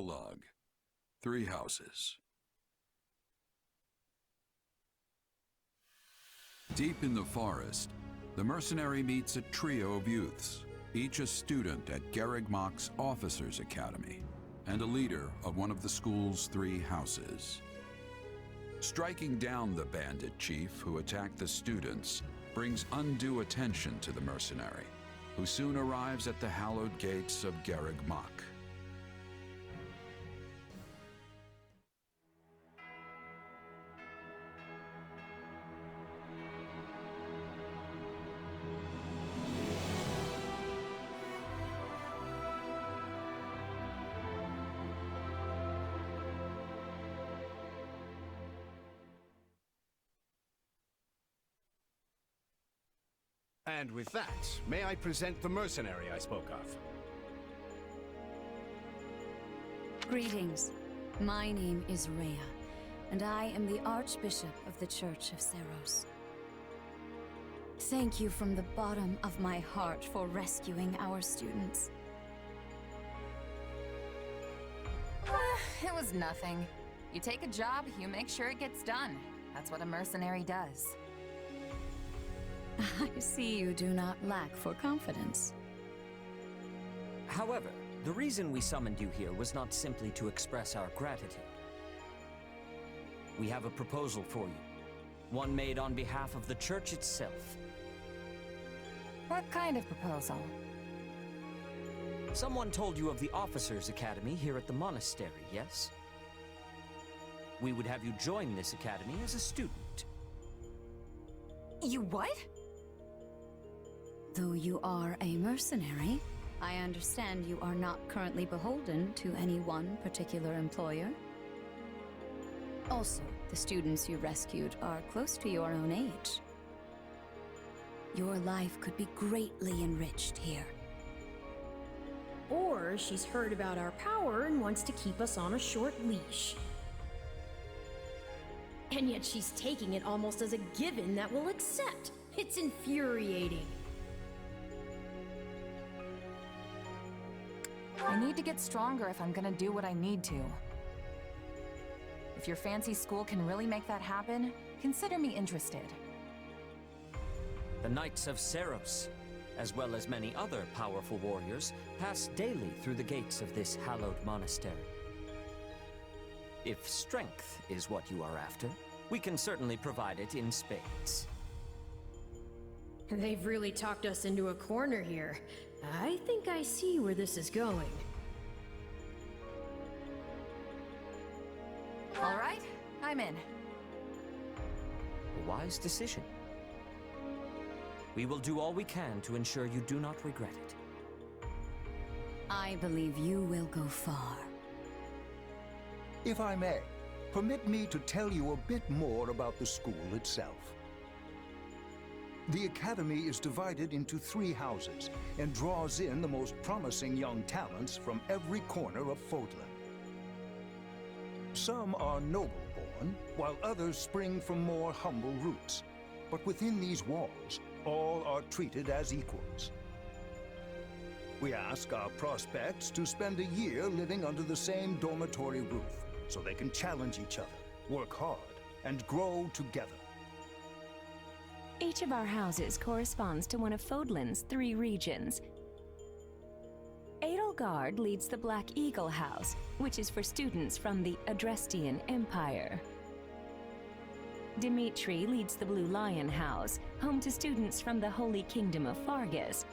Prologue. 3 houses. Deep in the forest, the mercenary meets a trio of youths, each a student at Garrigmach's Officers' Academy, and a leader of one of the school's 3 houses. Striking down the bandit chief who attacked the students brings undue attention to the mercenary, who soon arrives at the hallowed gates of Garrigmach. And with that, may I present the mercenary I spoke of? Greetings. My name is Rhea, and I am the Archbishop of the Church of Cerros. Thank you from the bottom of my heart for rescuing our students. It was nothing. You take a job, you make sure it gets done. That's what a mercenary does. I see you do not lack for confidence. However, the reason we summoned you here was not simply to express our gratitude. We have a proposal for you, one made on behalf of the church itself. What kind of proposal? Someone told you of the Officers' Academy here at the monastery, yes? We would have you join this academy as a student. You what? Though you are a mercenary, I understand you are not currently beholden to any one particular employer. Also, the students you rescued are close to your own age. Your life could be greatly enriched here. Or she's heard about our power and wants to keep us on a short leash. And yet she's taking it almost as a given that we'll accept. It's infuriating. I need to get stronger if I'm gonna do what I need to. If your fancy school can really make that happen, consider me interested. The Knights of Cerros, as well as many other powerful warriors, pass daily through the gates of this hallowed monastery. If strength is what you are after, we can certainly provide it in spades. They've really talked us into a corner here. I think I see where this is going. All right, I'm in. A wise decision. We will do all we can to ensure you do not regret it. I believe you will go far. If I may, permit me to tell you a bit more about the school itself. The Academy is divided into 3 houses and draws in the most promising young talents from every corner of Fodlan. Some are noble-born, while others spring from more humble roots. But within these walls, all are treated as equals. We ask our prospects to spend a year living under the same dormitory roof, so they can challenge each other, work hard, and grow together. Each of our houses corresponds to one of Fodlan's 3 regions. Edelgard leads the Black Eagle House, which is for students from the Adrestian Empire. Dimitri leads the Blue Lion House, home to students from the Holy Kingdom of Fargus.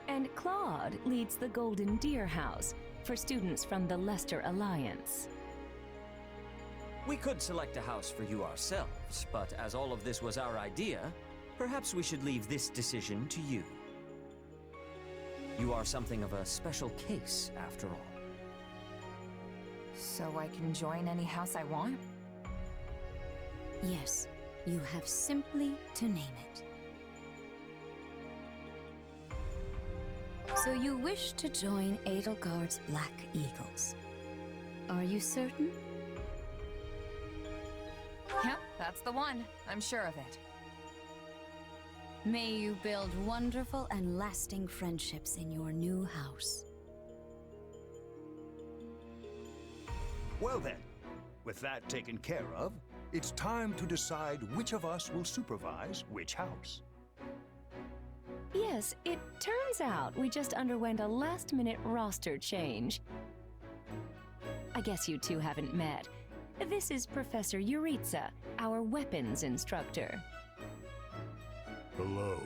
And Claude leads the Golden Deer House, for students from the Leicester Alliance. We could select a house for you ourselves, but as all of this was our idea, perhaps we should leave this decision to you. You are something of a special case, after all. So I can join any house I want? Yes, you have simply to name it. So you wish to join Edelgard's Black Eagles. Are you certain? Yep, that's the one. I'm sure of it. May you build wonderful and lasting friendships in your new house. Well then, with that taken care of, it's time to decide which of us will supervise which house. Yes, it turns out we just underwent a last-minute roster change. I guess you two haven't met. This is Professor Yuritsa, our weapons instructor. Hello.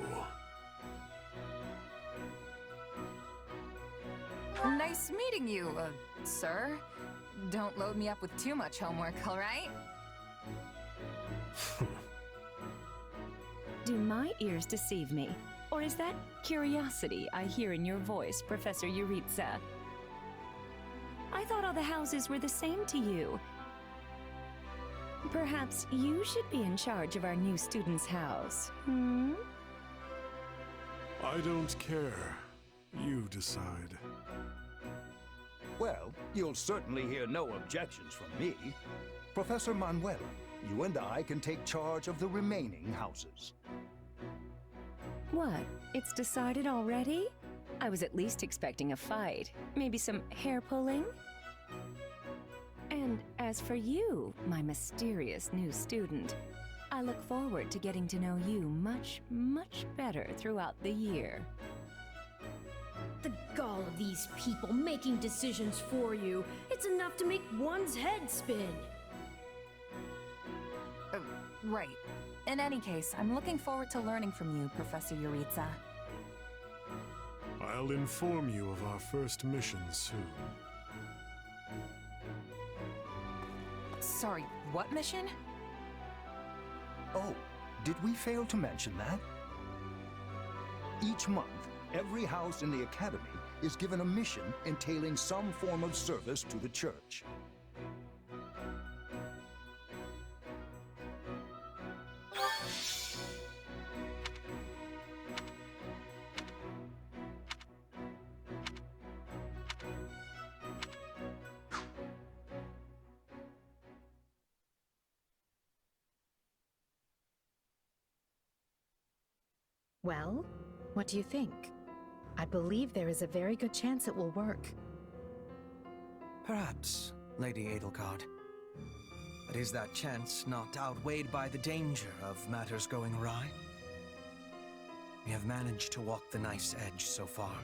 Nice meeting you, sir. Don't load me up with too much homework, all right? Do my ears deceive me? Or is that curiosity I hear in your voice, Professor Yuritsa? I thought all the houses were the same to you. Perhaps you should be in charge of our new student's house, hmm? I don't care. You decide. Well, you'll certainly hear no objections from me. Professor Manuela, you and I can take charge of the remaining houses. What? It's decided already? I was at least expecting a fight. Maybe some hair pulling? And as for you, my mysterious new student, I look forward to getting to know you much, much better throughout the year. The gall of these people making decisions for you. It's enough to make one's head spin. Right. In any case, I'm looking forward to learning from you, Professor Yuritsa. I'll inform you of our first mission soon. Sorry, what mission? Oh, did we fail to mention that? Each month, every house in the Academy is given a mission entailing some form of service to the Church. Well, what do you think? I believe there is a very good chance it will work. Perhaps, Lady Edelgard. But is that chance not outweighed by the danger of matters going awry? We have managed to walk the knife's edge so far,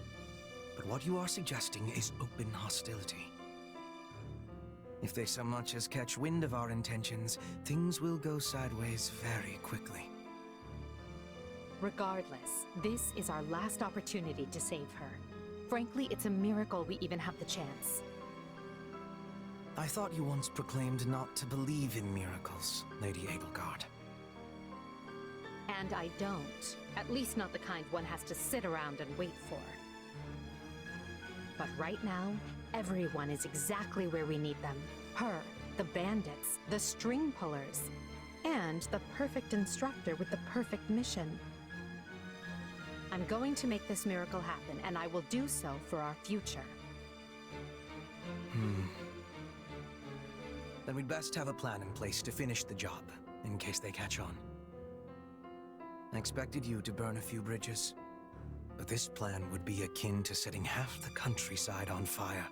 but what you are suggesting is open hostility. If they so much as catch wind of our intentions, things will go sideways very quickly. Regardless, this is our last opportunity to save her. Frankly, it's a miracle we even have the chance. I thought you once proclaimed not to believe in miracles, Lady Edelgard. And I don't. At least not the kind one has to sit around and wait for. But right now, everyone is exactly where we need them. Her, the bandits, the string pullers, and the perfect instructor with the perfect mission. I'm going to make this miracle happen, and I will do so for our future. Then we'd best have a plan in place to finish the job, in case they catch on. I expected you to burn a few bridges, but this plan would be akin to setting half the countryside on fire.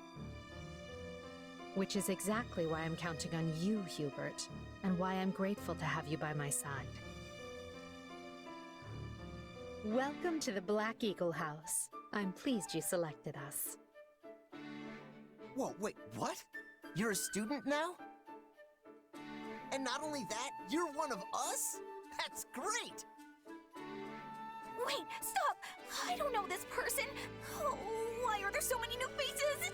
Which is exactly why I'm counting on you, Hubert, and why I'm grateful to have you by my side. Welcome to the Black Eagle House. I'm pleased you selected us. Whoa, wait, what? You're a student now? And not only that, you're one of us? That's great! Wait, stop! I don't know this person! Oh, why are there so many new faces?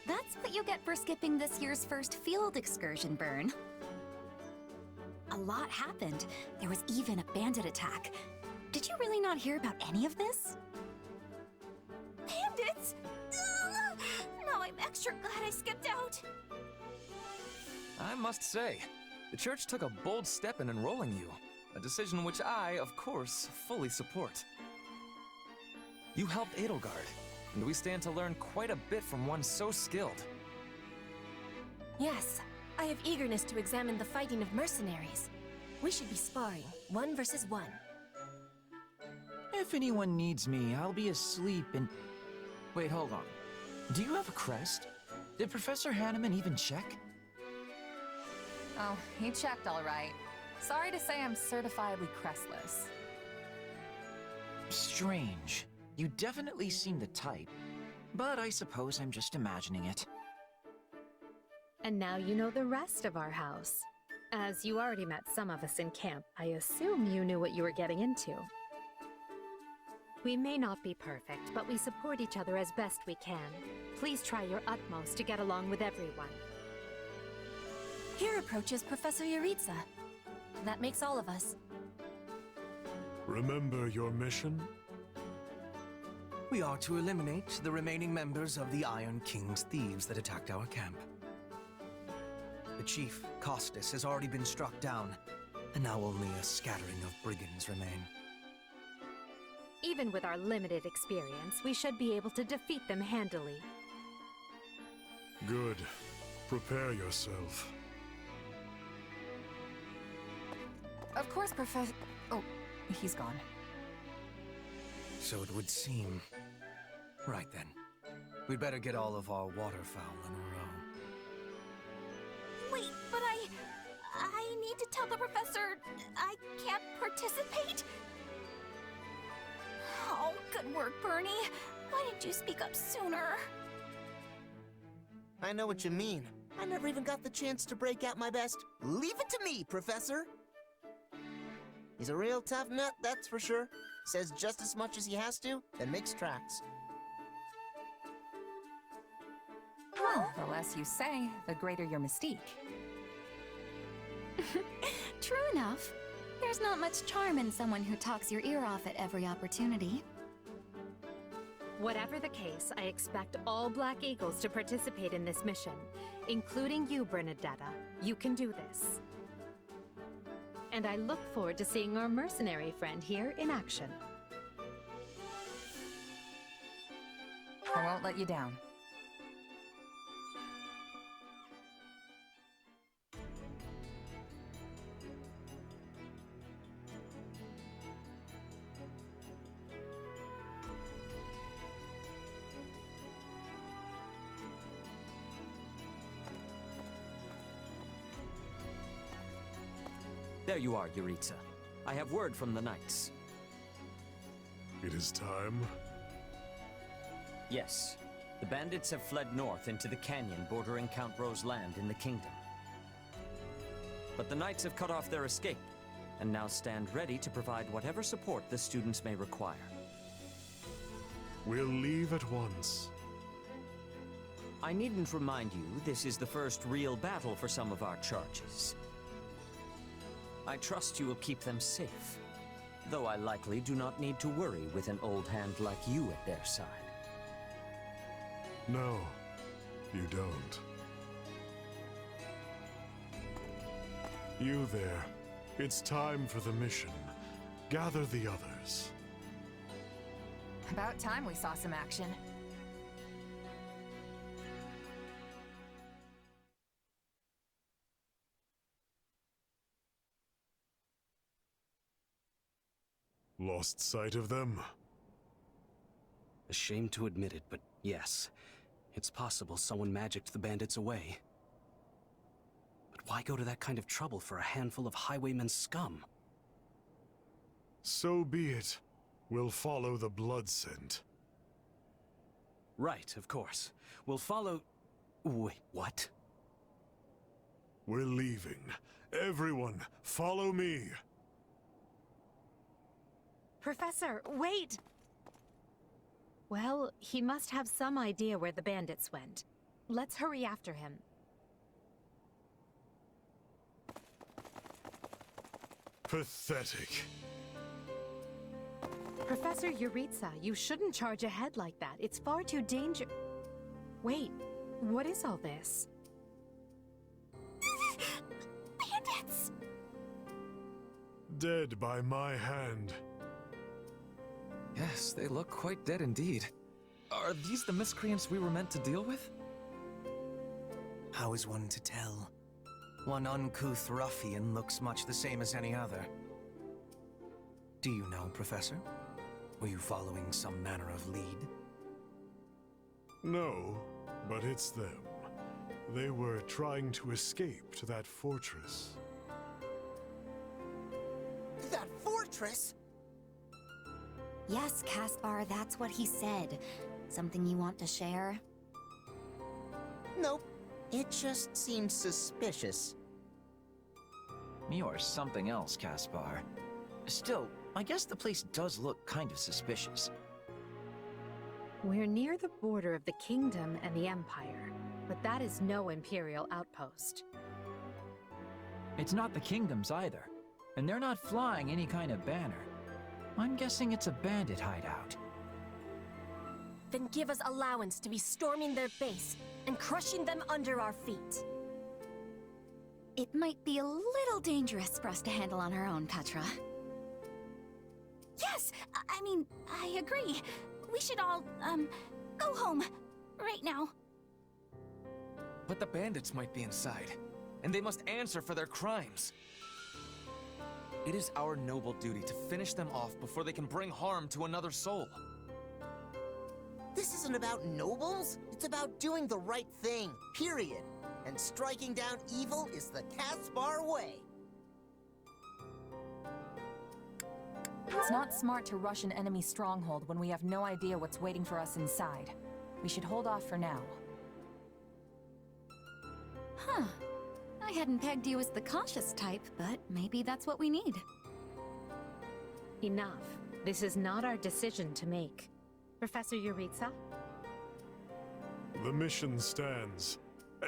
That's what you get for skipping this year's first field excursion, Byrne. A lot happened. There was even a bandit attack. Did you really not hear about any of this? Bandits? Ugh! Now I'm extra glad I skipped out. I must say, the church took a bold step in enrolling you, a decision which I, of course, fully support. You helped Edelgard, and we stand to learn quite a bit from one so skilled. Yes, I have eagerness to examine the fighting of mercenaries. We should be sparring, 1 versus 1. If anyone needs me, I'll be asleep and... Wait, hold on. Do you have a crest? Did Professor Hanneman even check? Oh, he checked all right. Sorry to say I'm certifiably crestless. Strange. You definitely seem the type. But I suppose I'm just imagining it. And now you know the rest of our house. As you already met some of us in camp, I assume you knew what you were getting into. We may not be perfect, but we support each other as best we can. Please try your utmost to get along with everyone. Here approaches Professor Yuritsa. That makes all of us. Remember your mission? We are to eliminate the remaining members of the Iron King's thieves that attacked our camp. The chief, Costas, has already been struck down, and now only a scattering of brigands remain. Even with our limited experience, we should be able to defeat them handily. Good. Prepare yourself. Of course, Professor... Oh, he's gone. So it would seem. Right then. We'd better get all of our waterfowl in a row. Wait, but I need to tell the professor I can't participate? Oh, good work, Bernie. Why didn't you speak up sooner? I know what you mean. I never even got the chance to break out my best. Leave it to me, Professor! He's a real tough nut, that's for sure. Says just as much as he has to, then makes tracks. Well, the less you say, the greater your mystique. True enough. There's not much charm in someone who talks your ear off at every opportunity. Whatever the case, I expect all Black Eagles to participate in this mission, including you, Bernadetta. You can do this. And I look forward to seeing our mercenary friend here in action. I won't let you down. There you are, Yuritsa. I have word from the Knights. It is time. Yes. The bandits have fled north into the canyon bordering Count Ro's land in the kingdom. But the Knights have cut off their escape, and now stand ready to provide whatever support the students may require. We'll leave at once. I needn't remind you, this is the first real battle for some of our charges. I trust you will keep them safe, though I likely do not need to worry with an old hand like you at their side. No, you don't. You there. It's time for the mission. Gather the others. About time we saw some action. Lost sight of them? Ashamed to admit it, but yes. It's possible someone magicked the bandits away. But why go to that kind of trouble for a handful of highwaymen scum? So be it. We'll follow the blood scent. Right, of course. We'll follow... Wait, what? We're leaving. Everyone, follow me! Professor, wait! Well, he must have some idea where the bandits went. Let's hurry after him. Pathetic. Professor Yuritsa, you shouldn't charge ahead like that. It's far too dangerous. Wait, what is all this? Bandits! Dead by my hand. Yes, they look quite dead indeed. Are these the miscreants we were meant to deal with? How is one to tell? One uncouth ruffian looks much the same as any other. Do you know, Professor? Were you following some manner of lead? No, but it's them. They were trying to escape to that fortress. That fortress? Yes, Caspar, that's what he said. Something you want to share? Nope. It just seemed suspicious. You're something else, Caspar. Still, I guess the place does look kind of suspicious. We're near the border of the kingdom and the Empire, but that is no Imperial outpost. It's not the kingdoms either, and they're not flying any kind of banner. I'm guessing it's a bandit hideout. Then give us allowance to be storming their base and crushing them under our feet. It might be a little dangerous for us to handle on our own, Petra. Yes! I mean, I agree. We should all, go home. Right now. But the bandits might be inside, and they must answer for their crimes. It is our noble duty to finish them off before they can bring harm to another soul. This isn't about nobles. It's about doing the right thing, period. And striking down evil is the Caspar way. It's not smart to rush an enemy stronghold when we have no idea what's waiting for us inside. We should hold off for now. Huh. I hadn't pegged you as the cautious type, but maybe that's what we need. Enough. This is not our decision to make. Professor Yuritsa? The mission stands.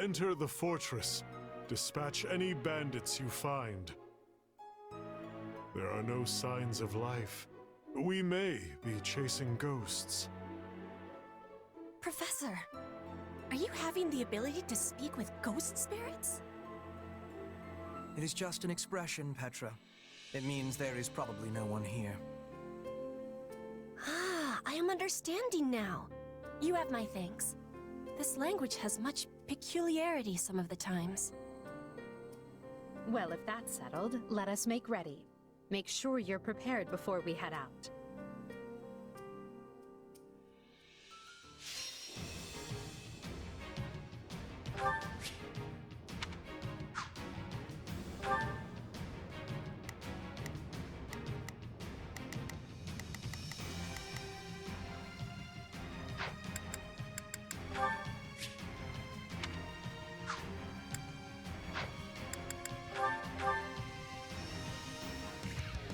Enter the fortress. Dispatch any bandits you find. There are no signs of life. We may be chasing ghosts. Professor, are you having the ability to speak with ghost spirits? It is just an expression, Petra. It means there is probably no one here. Ah, I am understanding now. You have my thanks. This language has much peculiarity some of the times. Well, if that's settled, let us make ready. Make sure you're prepared before we head out.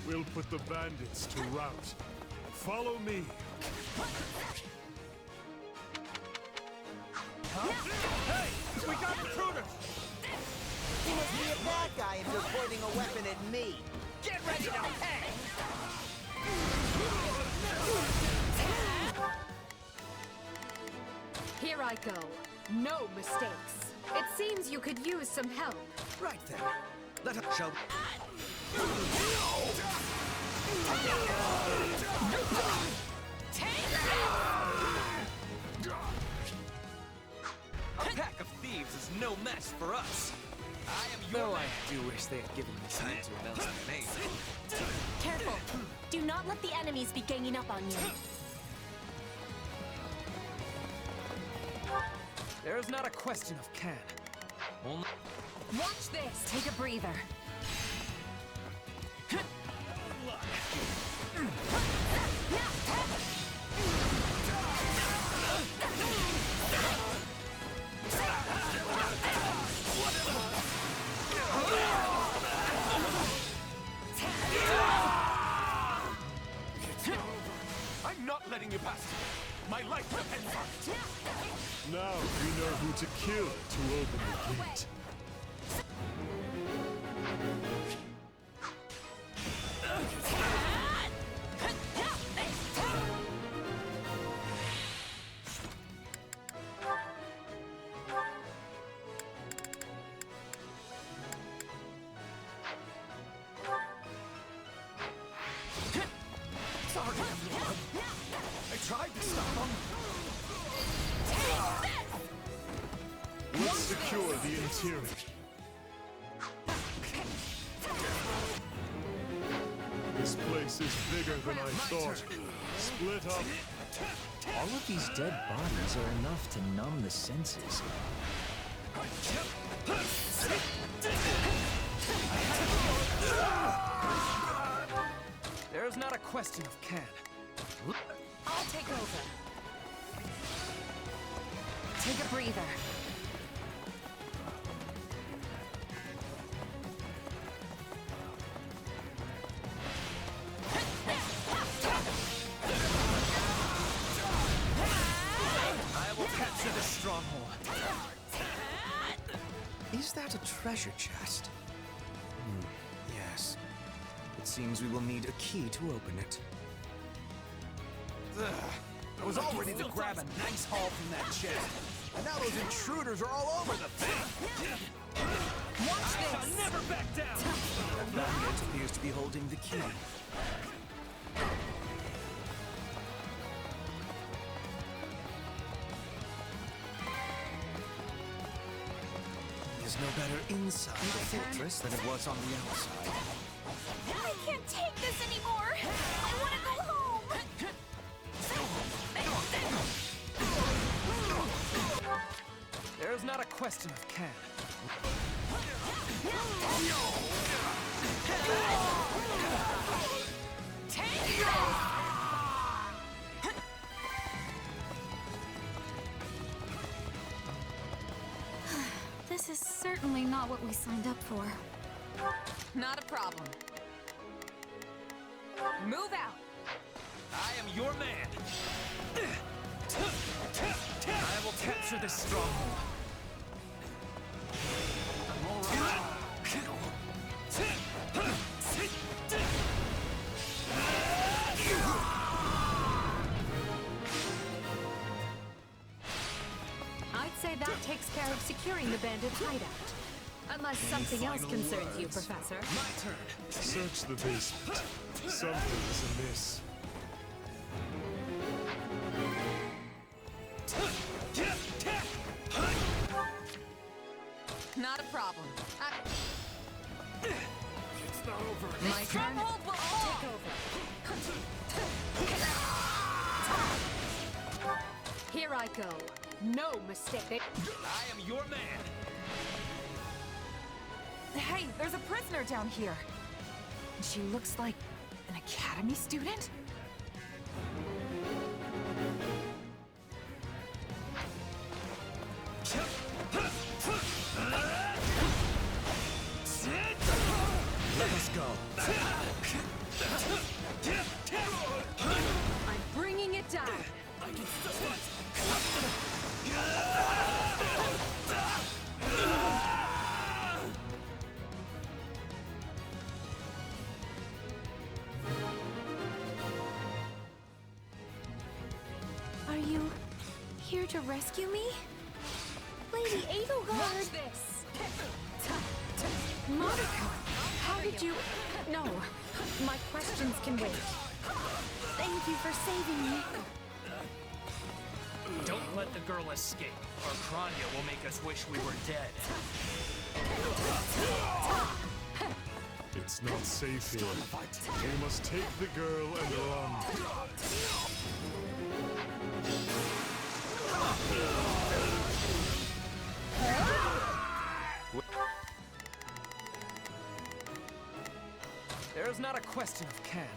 We'll put the bandits to rout. Follow me. Hey! We got intruders! You must be a bad guy if you're pointing a weapon at me. Get ready to hang! Here I go. No mistakes. It seems you could use some help. Right then. Let us show. A pack of thieves is no match for us. Though I do wish they had given me time to announce my name. Careful. Do not let the enemies be ganging up on you. There is not a question of can. Only... Watch this! Take a breather. I'm not letting you pass. My life depends on it. Now we know who to kill to open the gate. Sorry, everyone. I tried to stop them. Let's secure the interior. This place is bigger than I thought. Split up. All of these dead bodies are enough to numb the senses. There's not a question of can. I'll take over. Take a breather. I will capture this stronghold. Is that a treasure chest? Yes. It seems we will need a key to open it. I was all ready to grab a nice haul from that chest. And now those intruders are all over the thing. Watch this! I'll never back down! The bandit appears to be holding the key. There's no better inside the fortress than it was on the outside. I can't take this anymore! I want to go home! There's not a question of can. This is certainly not what we signed up for. Not a problem. Move out! I am your man! I will capture this stronghold. I'd say that takes care of securing the bandit's hideout. Unless something else concerns you, Professor. My turn. Search the basement. Something is amiss. Not a problem. It's not over. My stronghold will take over. Here I go. No mistake. I am your man. Hey, there's a prisoner down here. She looks like an academy student? Let us go. I'm bringing it down. Are you here to rescue me? Lady Edelgard! Watch this. Monica, how did you... No, my questions can wait. Thank you for saving me. Don't let the girl escape, or Kranya will make us wish we were dead. It's not safe here. We must take the girl and run. There's not a question of can.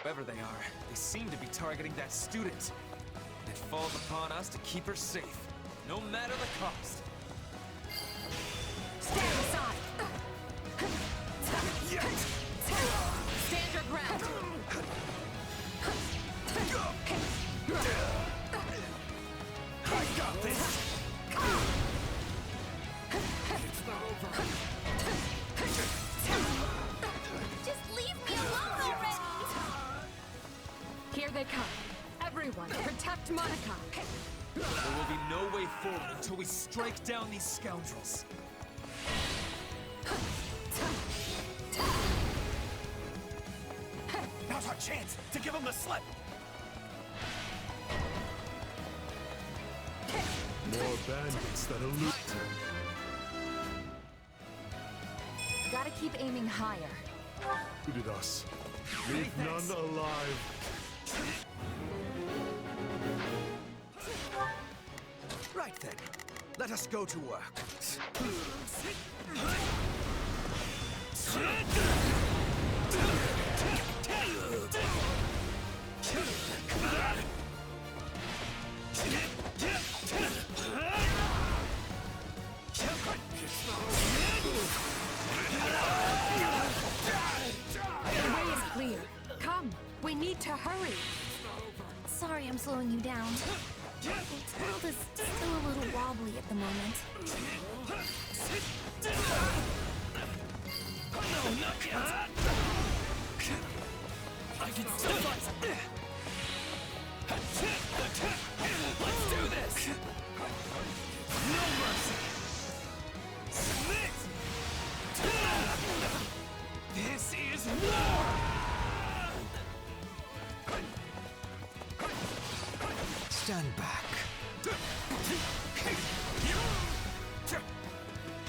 Whoever they are, they seem to be targeting that student. It falls upon us to keep her safe, no matter the cost. Stand aside. Stand your ground. I got this! It's not over. Just leave me alone already! Here they come. Everyone, protect Monica. There will be no way forward until we strike down these scoundrels. Now's our chance to give them the slip! More bandits that elude. Gotta keep aiming higher. Eluded us. Leave none alive. Right then. Let us go to work. The way is clear. Come, we need to hurry. Sorry I'm slowing you down. The world is still a little wobbly at the moment. No, not yet! I can still fight! Let's do this! No mercy! Submit! This is war! Stand back.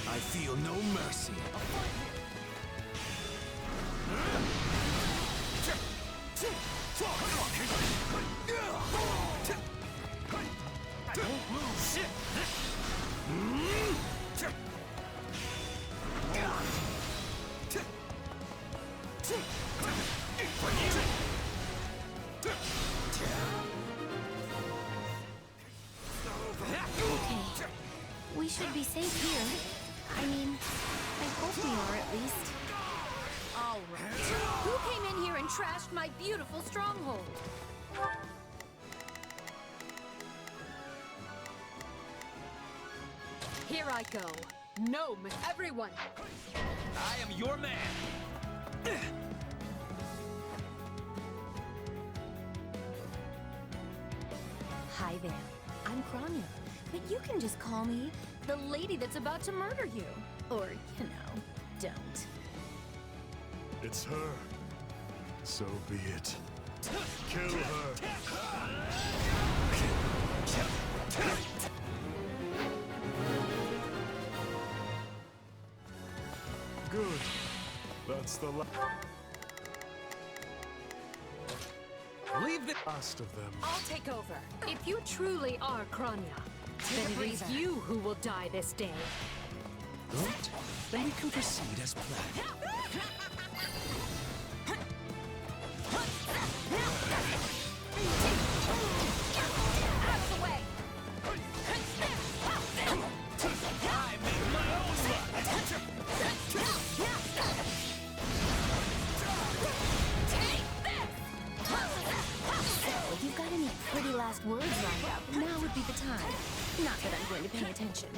I feel no mercy. Okay. We should be safe here. I mean, I hope we are at least. All right. Who came in here and trashed my beautiful stronghold? Here I go. Gnome, everyone. I am your man! Hi there. I'm Kranya. But you can just call me the lady that's about to murder you. Or, don't. It's her. So be it. Kill her. Good. That's the Leave the last of them. I'll take over. If you truly are Kranya, then it is you who will die this day. Good. Then we can proceed as planned. Out of the way! I make my own luck! If you've got any pretty last words lined up, now would be the time. Not that I'm going to pay attention.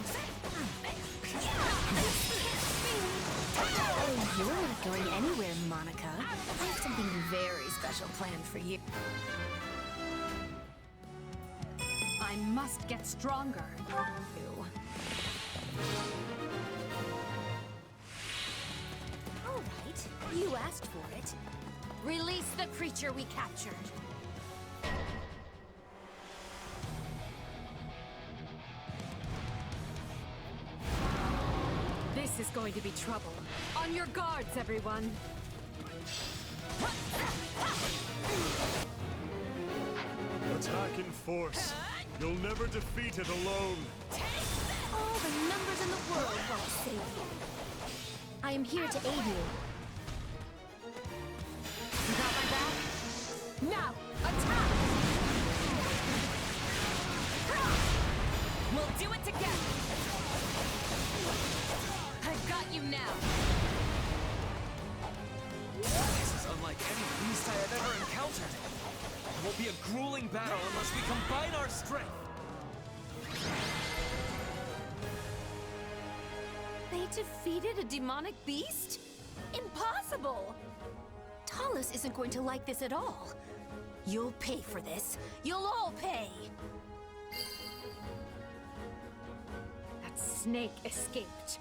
Oh, you're not going anywhere, Monica. I have something very special planned for you. I must get stronger. All right, you asked for it. Release the creature we captured. This is going to be trouble. On your guards, everyone. Attack in force. You'll never defeat it alone. All the numbers in the world won't save you. I am here to aid you. You got my back? Now, attack! We'll do it together! I've got you now! This is unlike any beast I have ever encountered. It will be a grueling battle unless we combine our strength. They defeated a demonic beast? Impossible! Talus isn't going to like this at all. You'll pay for this. You'll all pay! That snake escaped.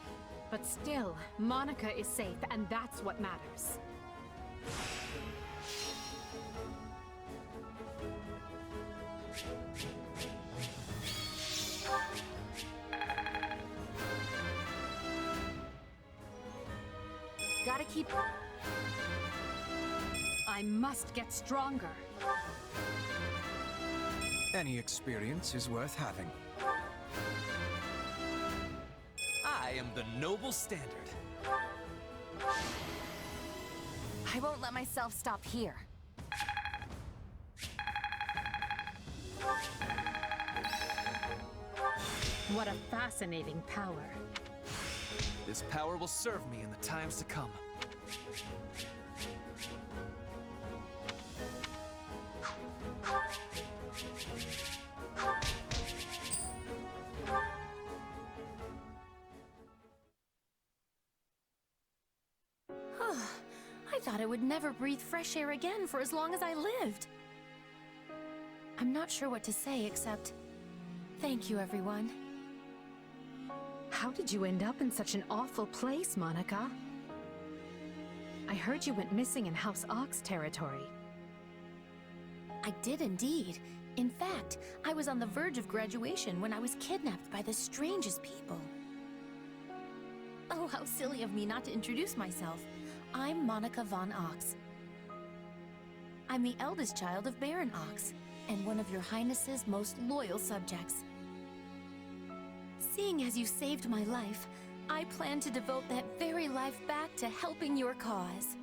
But still, Monica is safe, and that's what matters. Gotta keep... I must get stronger. Any experience is worth having. I am the noble standard. I won't let myself stop here. What a fascinating power. This power will serve me in the times to come. I thought I would never breathe fresh air again for as long as I lived. I'm not sure what to say except... thank you, everyone. How did you end up in such an awful place, Monica? I heard you went missing in House Ox territory. I did indeed. In fact, I was on the verge of graduation when I was kidnapped by the strangest people. Oh, how silly of me not to introduce myself. I'm Monica von Ox. I'm the eldest child of Baron Ox, and one of your Highness's most loyal subjects. Seeing as you saved my life, I plan to devote that very life back to helping your cause.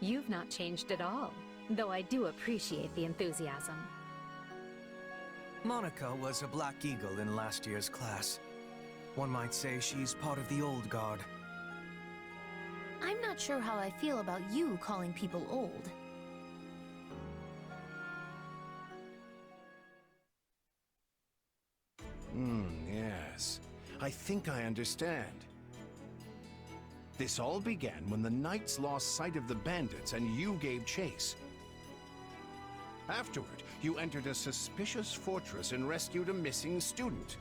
You've not changed at all, though I do appreciate the enthusiasm. Monica was a Black Eagle in last year's class. One might say she's part of the old guard. I'm not sure how I feel about you calling people old. Yes. I think I understand. This all began when the Knights lost sight of the bandits and you gave chase. Afterward, you entered a suspicious fortress and rescued a missing student.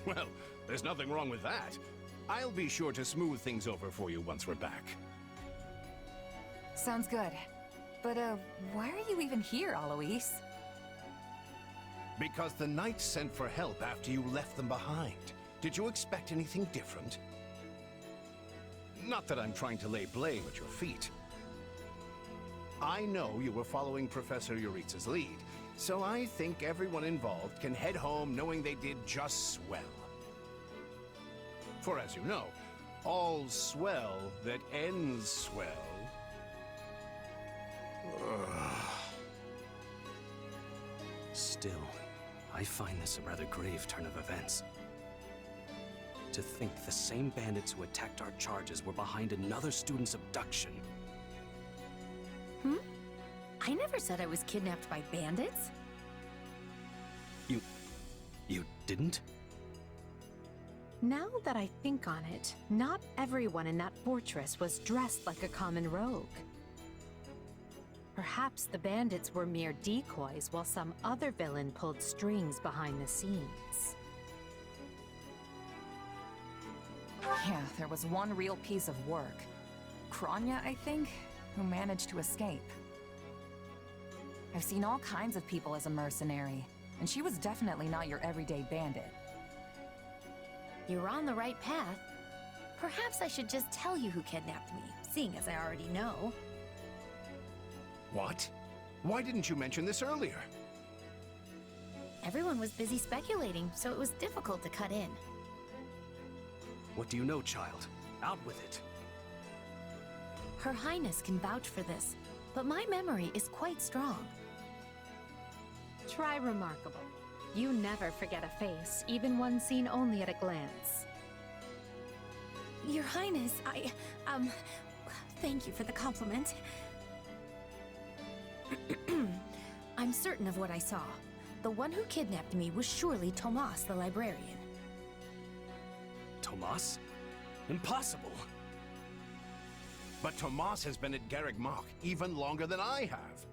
Well, there's nothing wrong with that. I'll be sure to smooth things over for you once we're back. Sounds good. But, why are you even here, Alois? Because the Knights sent for help after you left them behind. Did you expect anything different? Not that I'm trying to lay blame at your feet. I know you were following Professor Yuritsa's lead, so I think everyone involved can head home knowing they did just swell. For as you know, all's swell that ends swell. Still, I find this a rather grave turn of events. To think the same bandits who attacked our charges were behind another student's abduction. I never said I was kidnapped by bandits. You didn't? Now that I think on it, not everyone in that fortress was dressed like a common rogue. Perhaps the bandits were mere decoys while some other villain pulled strings behind the scenes. Yeah, there was one real piece of work. Kronya, I think, who managed to escape. I've seen all kinds of people as a mercenary, and she was definitely not your everyday bandit. You're on the right path. Perhaps I should just tell you who kidnapped me, seeing as I already know. What? Why didn't you mention this earlier? Everyone was busy speculating, so it was difficult to cut in. What do you know, child? Out with it. Her Highness can vouch for this, but my memory is quite strong. Try remarkable. You never forget a face, even one seen only at a glance. Your Highness, thank you for the compliment. I'm certain of what I saw. The one who kidnapped me was surely Tomas the librarian. Tomas? Impossible! But Tomas has been at Garreg Mach even longer than I have.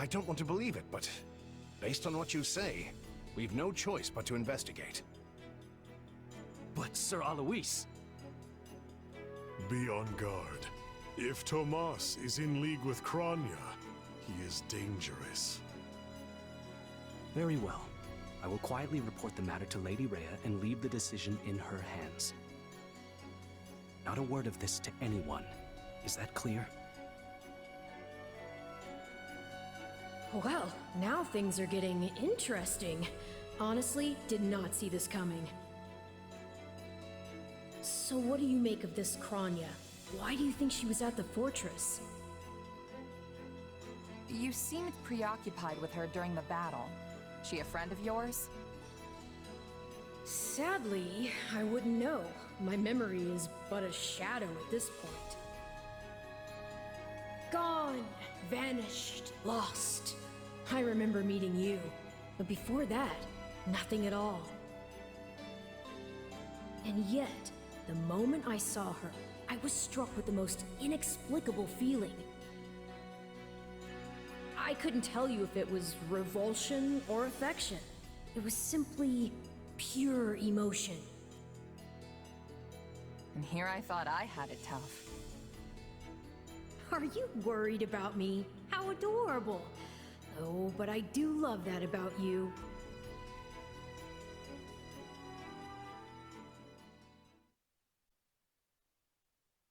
I don't want to believe it, but based on what you say, we've no choice but to investigate. But Sir Alois... Be on guard. If Tomas is in league with Kronya, he is dangerous. Very well. I will quietly report the matter to Lady Rhea and leave the decision in her hands. Not a word of this to anyone. Is that clear? Well, now things are getting interesting. Honestly, did not see this coming. So what do you make of this Kranya? Why do you think she was at the fortress? You seemed preoccupied with her during the battle. She a friend of yours? Sadly, I wouldn't know. My memory is but a shadow at this point. Gone, vanished, lost. I remember meeting you, but before that, nothing at all. And yet, the moment I saw her, I was struck with the most inexplicable feeling. I couldn't tell you if it was revulsion or affection. It was simply pure emotion. And here I thought I had it tough. Are you worried about me? How adorable! Oh, but I do love that about you.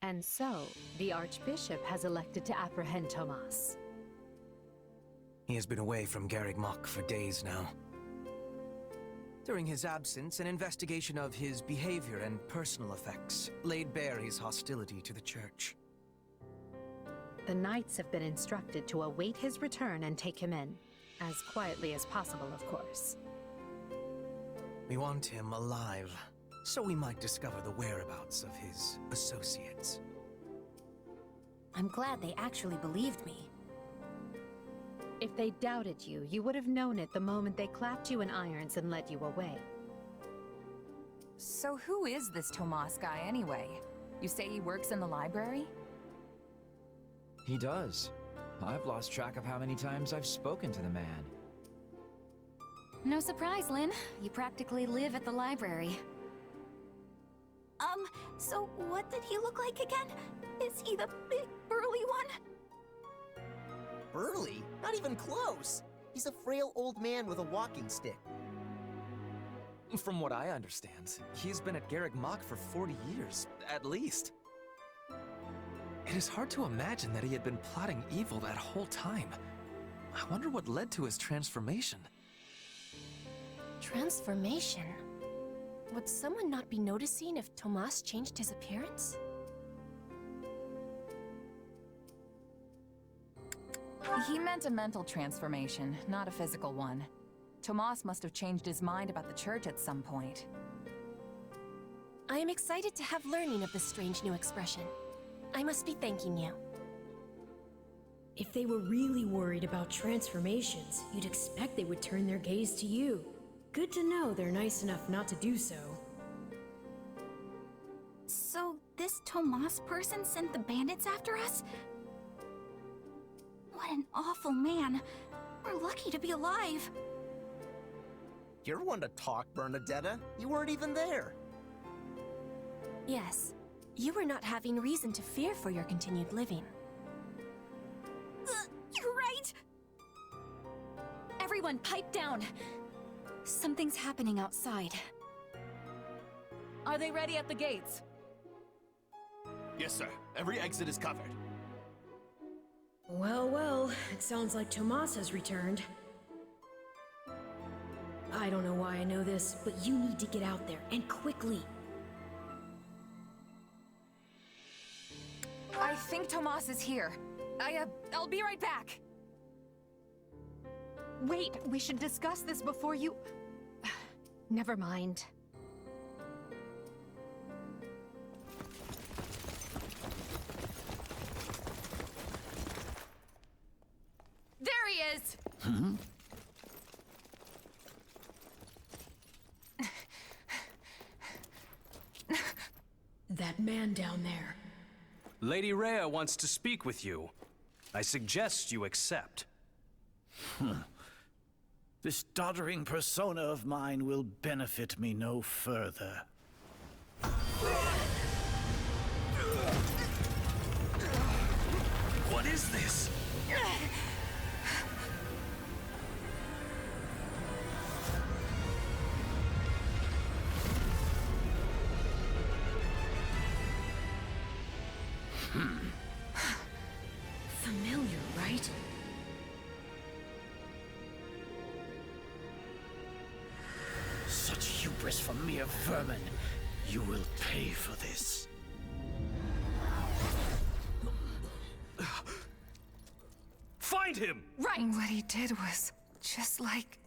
And so, the Archbishop has elected to apprehend Tomas. He has been away from Garreg Mach for days now. During his absence, an investigation of his behavior and personal effects laid bare his hostility to the Church. The Knights have been instructed to await his return and take him in. As quietly as possible, of course. We want him alive, so we might discover the whereabouts of his associates. I'm glad they actually believed me. If they doubted you, you would have known it the moment they clapped you in irons and led you away. So who is this Tomas guy anyway? You say he works in the library? He does. I've lost track of how many times I've spoken to the man. No surprise, Lynn. You practically live at the library. So what did he look like again? Is he the big, burly one? Burly? Not even close! He's a frail old man with a walking stick. From what I understand, he's been at Garreg Mach for 40 years, at least. It is hard to imagine that he had been plotting evil that whole time. I wonder what led to his transformation. Transformation? Would someone not be noticing if Tomas changed his appearance? He meant a mental transformation, not a physical one. Tomas must have changed his mind about the Church at some point. I am excited to have learning of this strange new expression. I must be thanking you. If they were really worried about transformations, you'd expect they would turn their gaze to you. Good to know they're nice enough not to do so. So, this Tomas person sent the bandits after us? What an awful man. We're lucky to be alive. You're one to talk, Bernadetta. You weren't even there. Yes, you were not having reason to fear for your continued living. You're right! Everyone, pipe down! Something's happening outside. Are they ready at the gates? Yes, sir. Every exit is covered. Well, well, it sounds like Tomas has returned. I don't know why I know this, but you need to get out there, and quickly. I think Tomas is here. I'll be right back. Wait, we should discuss this before you... Never mind. There he is! That man down there. Lady Rhea wants to speak with you. I suggest you accept. This doddering persona of mine will benefit me no further. What is this? Familiar, right? fortress for mere vermin. You will pay for this. Find him! Right! What he did was just like...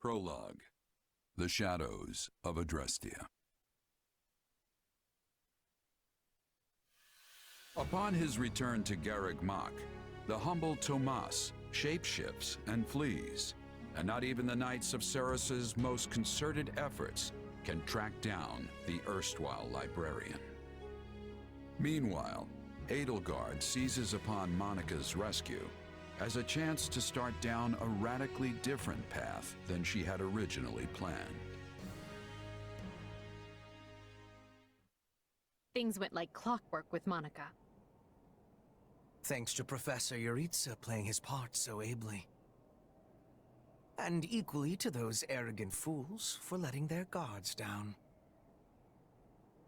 Prologue. The Shadows of Adrestia. Upon his return to Garreg Mach, the humble Tomas shapeshifts and flees, and not even the Knights of Cerros' most concerted efforts can track down the erstwhile librarian. Meanwhile, Edelgard seizes upon Monica's rescue as a chance to start down a radically different path than she had originally planned. Things went like clockwork with Monica. Thanks to Professor Yuritsa playing his part so ably. And equally to those arrogant fools for letting their guards down.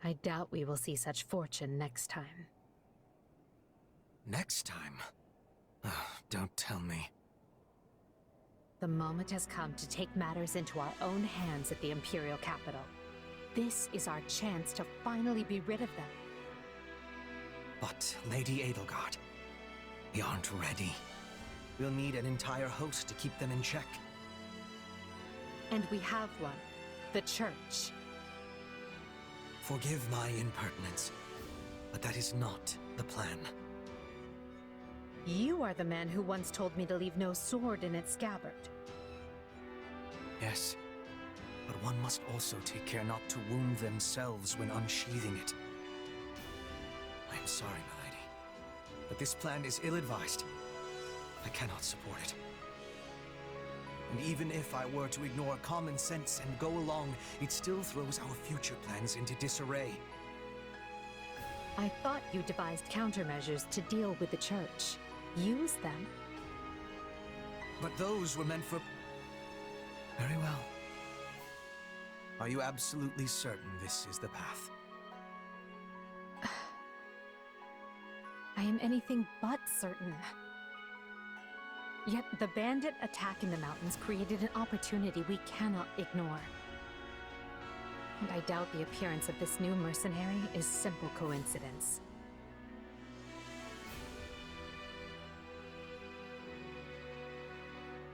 I doubt we will see such fortune next time. Next time? Don't tell me. The moment has come to take matters into our own hands at the Imperial capital. This is our chance to finally be rid of them. But, Lady Edelgard, we aren't ready. We'll need an entire host to keep them in check. And we have one. The Church. Forgive my impertinence, but that is not the plan. You are the man who once told me to leave no sword in its scabbard. Yes, but one must also take care not to wound themselves when unsheathing it. I am sorry, my lady, but this plan is ill-advised. I cannot support it. And even if I were to ignore common sense and go along, it still throws our future plans into disarray. I thought you devised countermeasures to deal with the Church. Use them. But those were meant for... Very well. Are you absolutely certain this is the path? I am anything but certain. Yet the bandit attack in the mountains created an opportunity we cannot ignore. And I doubt the appearance of this new mercenary is simple coincidence.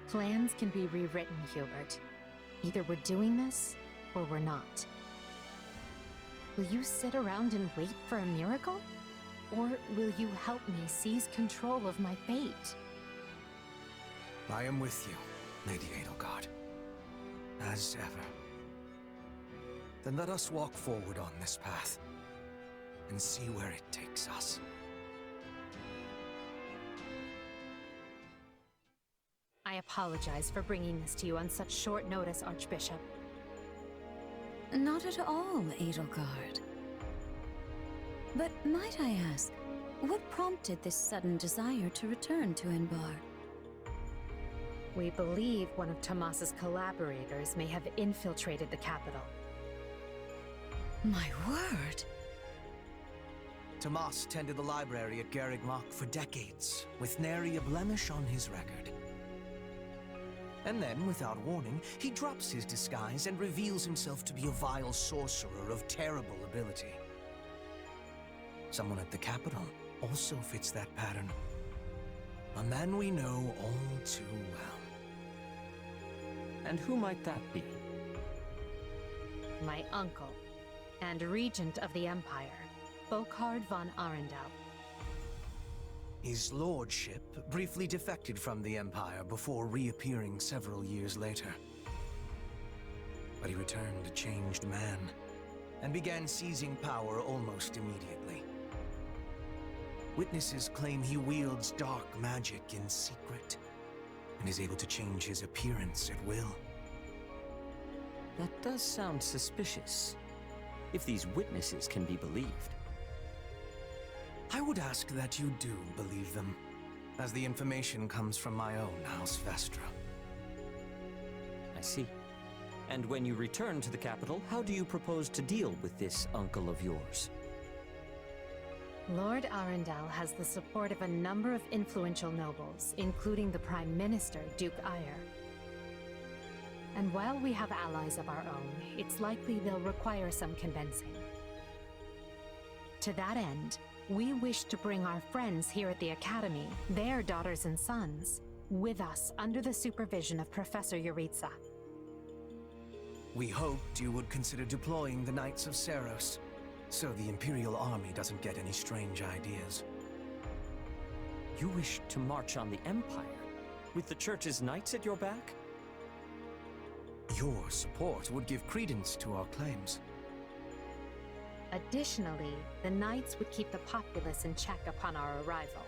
Plans can be rewritten, Hubert. Either we're doing this, or we're not. Will you sit around and wait for a miracle? Or will you help me seize control of my fate? I am with you, Lady Edelgard. As ever. Then let us walk forward on this path, and see where it takes us. I apologize for bringing this to you on such short notice, Archbishop. Not at all, Edelgard. But might I ask, what prompted this sudden desire to return to Inbar? We believe one of Tomas's collaborators may have infiltrated the capital. My word! Tomas tended the library at Garreg Mach for decades, with nary a blemish on his record. And then, without warning, he drops his disguise and reveals himself to be a vile sorcerer of terrible ability. Someone at the capital also fits that pattern. A man we know all too well. And who might that be? My uncle, and regent of the Empire, Bokhard von Arundel. His lordship briefly defected from the Empire before reappearing several years later. But he returned a changed man, and began seizing power almost immediately. Witnesses claim he wields dark magic in secret, and is able to change his appearance at will. That does sound suspicious, if these witnesses can be believed. I would ask that you do believe them, as the information comes from my own House Vestra. I see. And when you return to the capital, how do you propose to deal with this uncle of yours? Lord Arundel has the support of a number of influential nobles, including the Prime Minister, Duke Ayer. And while we have allies of our own, it's likely they'll require some convincing. To that end, we wish to bring our friends here at the Academy, their daughters and sons, with us under the supervision of Professor Yuritsa. We hoped you would consider deploying the Knights of Cerros, so the Imperial Army doesn't get any strange ideas. You wish to march on the Empire, with the Church's knights at your back? Your support would give credence to our claims. Additionally, the Knights would keep the populace in check upon our arrival,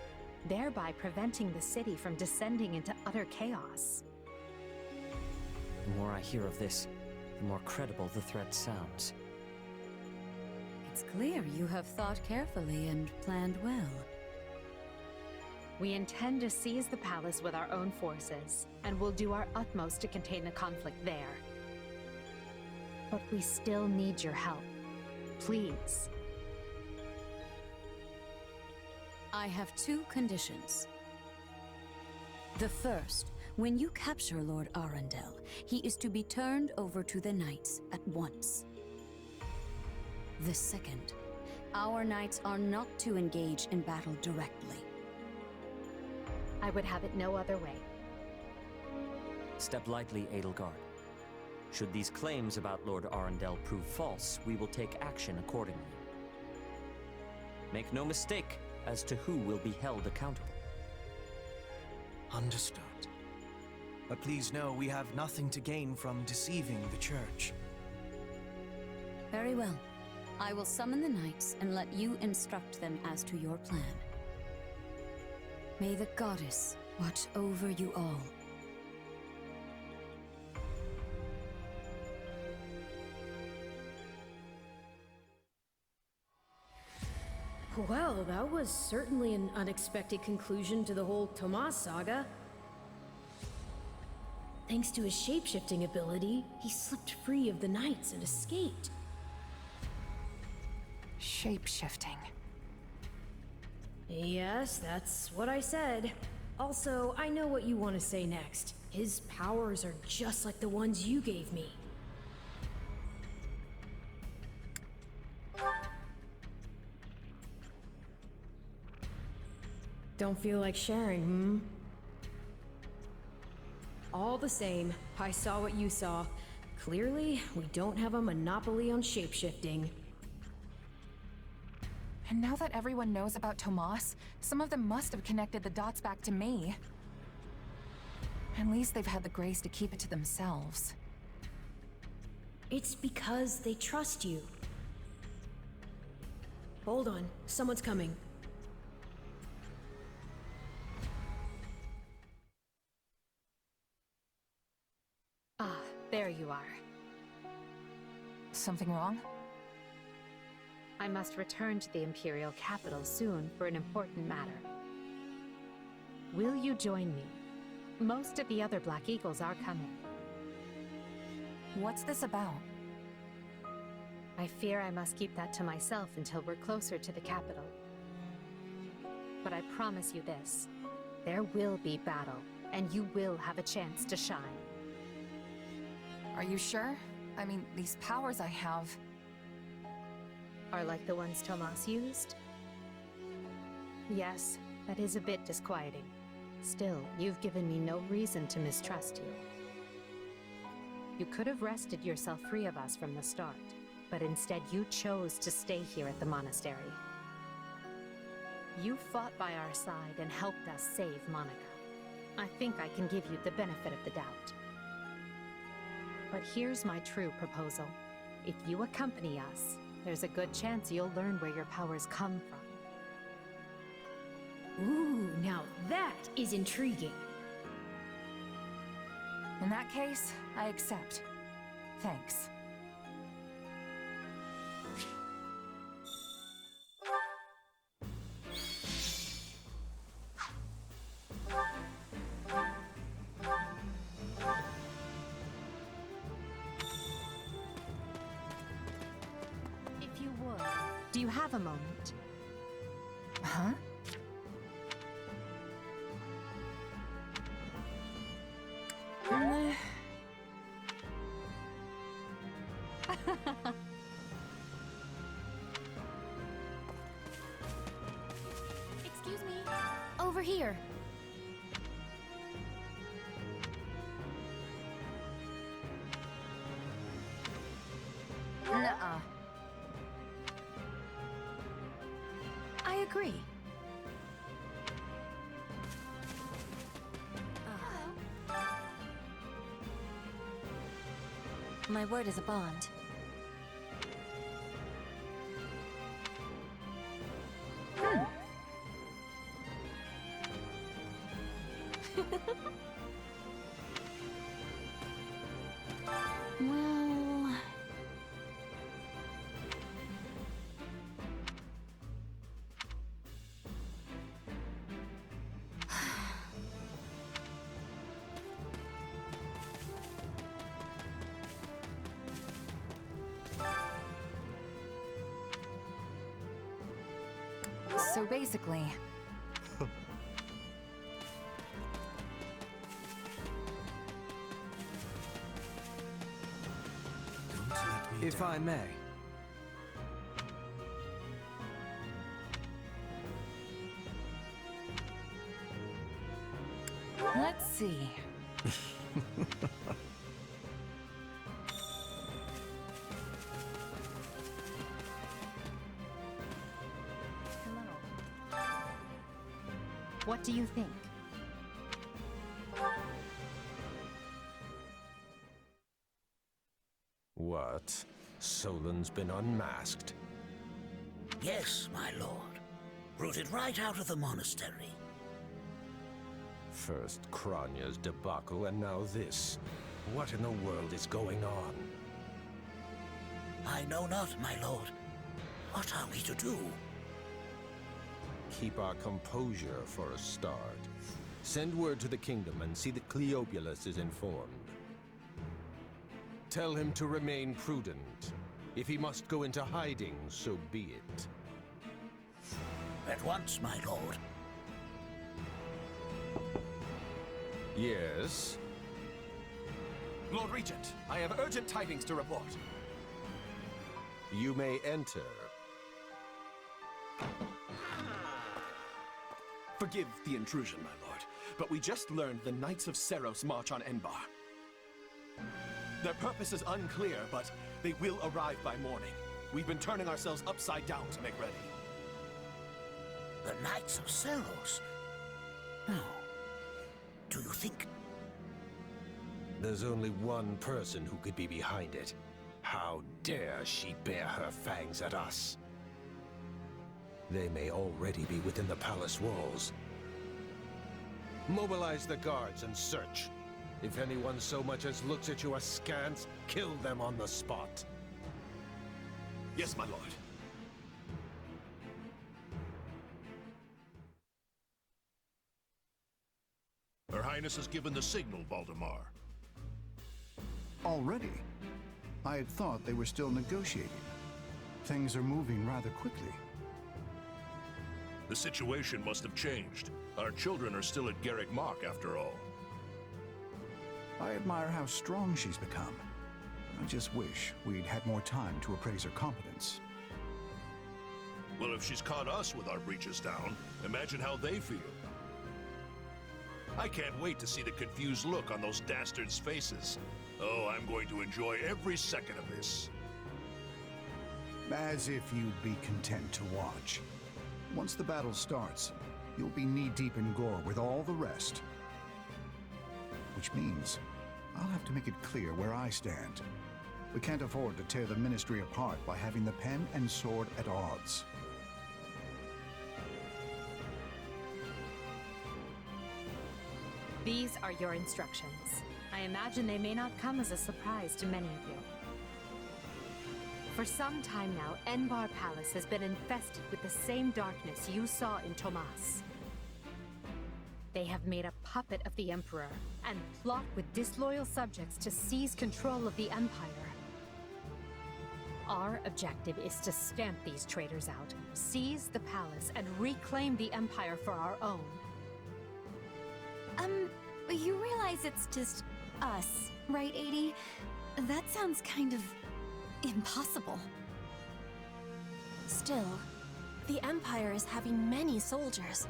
thereby preventing the city from descending into utter chaos. The more I hear of this, the more credible the threat sounds. It's clear you have thought carefully and planned well. We intend to seize the palace with our own forces, and will do our utmost to contain the conflict there. But we still need your help. Please. I have 2 conditions. The first, when you capture Lord Arundel, he is to be turned over to the Knights at once. The second, our Knights are not to engage in battle directly. I would have it no other way. Step lightly, Edelgard. Should these claims about Lord Arundel prove false, we will take action accordingly. Make no mistake as to who will be held accountable. Understood. But please know we have nothing to gain from deceiving the Church. Very well. I will summon the Knights and let you instruct them as to your plan. May the Goddess watch over you all. Well, that was certainly an unexpected conclusion to the whole Tomas saga. Thanks to his shapeshifting ability, he slipped free of the Knights and escaped. Shapeshifting. Yes, that's what I said. Also, I know what you want to say next. His powers are just like the ones you gave me. Don't feel like sharing, hmm? All the same, I saw what you saw. Clearly, we don't have a monopoly on shapeshifting. And now that everyone knows about Tomas, some of them must have connected the dots back to me. At least they've had the grace to keep it to themselves. It's because they trust you. Hold on, someone's coming. Ah, there you are. Something wrong? I must return to the Imperial capital soon for an important matter. Will you join me? Most of the other Black Eagles are coming. What's this about? I fear I must keep that to myself until we're closer to the capital. But I promise you this, there will be battle, and you will have a chance to shine. Are you sure? I mean, these powers I have... are like the ones Tomas used? Yes, that is a bit disquieting. Still, you've given me no reason to mistrust you. You could have wrested yourself free of us from the start, but instead you chose to stay here at the monastery. You fought by our side and helped us save Monica. I think I can give you the benefit of the doubt. But here's my true proposal. If you accompany us, there's a good chance you'll learn where your powers come from. Ooh, now that is intriguing. In that case, I accept. Thanks. have a moment? Huh? Excuse me. Over here. Nuh-uh. I agree. My word is a bond. Well... So basically... If I may. Let's see. What do you think? What? Solon's been unmasked? Yes, my lord. Rooted right out of the monastery. First Kronya's debacle, and now this. What in the world is going on? I know not, my lord. What are we to do? Keep our composure for a start. Send word to the kingdom and see that Cleobulus is informed. Tell him to remain prudent. If he must go into hiding, so be it. At once, my lord. Yes? Lord Regent, I have urgent tidings to report. You may enter. Forgive the intrusion, my lord, but we just learned the Knights of Cerros march on Enbar. Their purpose is unclear, but they will arrive by morning. We've been turning ourselves upside down to make ready. The Knights of Cerros? No. Do you think... There's only one person who could be behind it. How dare she bare her fangs at us? They may already be within the palace walls. Mobilize the guards and search. If anyone so much as looks at you askance, kill them on the spot. Yes, my lord. Her Highness has given the signal, Valdemar. Already? I had thought they were still negotiating. Things are moving rather quickly. The situation must have changed. Our children are still at Garrick Mach, after all. I admire how strong she's become. I just wish we'd had more time to appraise her competence. Well, if she's caught us with our breeches down, imagine how they feel. I can't wait to see the confused look on those dastards' faces. Oh, I'm going to enjoy every second of this. As if you'd be content to watch. Once the battle starts, you'll be knee-deep in gore with all the rest. Which means I'll have to make it clear where I stand. We can't afford to tear the Ministry apart by having the pen and sword at odds. These are your instructions. I imagine they may not come as a surprise to many of you. For some time now, Enbar Palace has been infested with the same darkness you saw in Tomas. They have made a puppet of the Emperor and plot with disloyal subjects to seize control of the Empire. Our objective is to stamp these traitors out, seize the palace, and reclaim the Empire for our own. You realize it's just us, right, 80? That sounds kind of impossible. Still, the Empire is having many soldiers.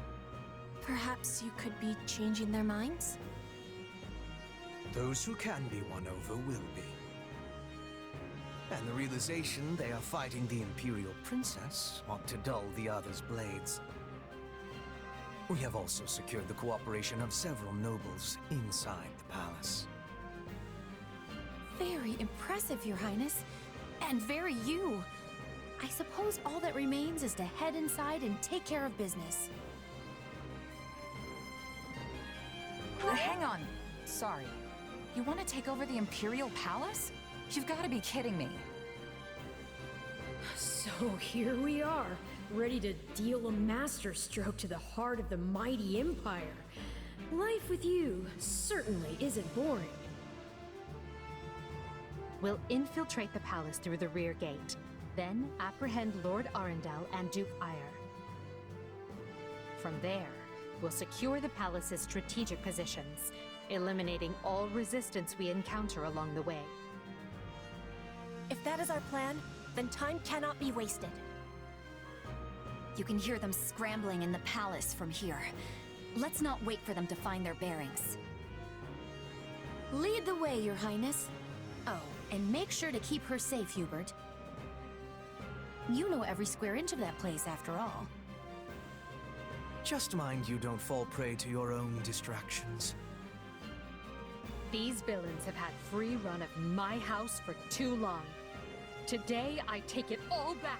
Perhaps you could be changing their minds? Those who can be won over will be. And the realization they are fighting the Imperial Princess ought to dull the others' blades. We have also secured the cooperation of several nobles inside the palace. Very impressive, Your Highness. And very you. I suppose all that remains is to head inside and take care of business. Hang on. Sorry. You want to take over the Imperial Palace? You've got to be kidding me. So here we are, ready to deal a masterstroke to the heart of the mighty Empire. Life with you certainly isn't boring. We'll infiltrate the palace through the rear gate, then apprehend Lord Arundel and Duke Ire. From there, we'll secure the palace's strategic positions, eliminating all resistance we encounter along the way. If that is our plan, then time cannot be wasted. You can hear them scrambling in the palace from here. Let's not wait for them to find their bearings. Lead the way, Your Highness. Oh, and make sure to keep her safe, Hubert. You know every square inch of that place, after all. Just mind you don't fall prey to your own distractions. These villains have had free run of my house for too long. Today, I take it all back.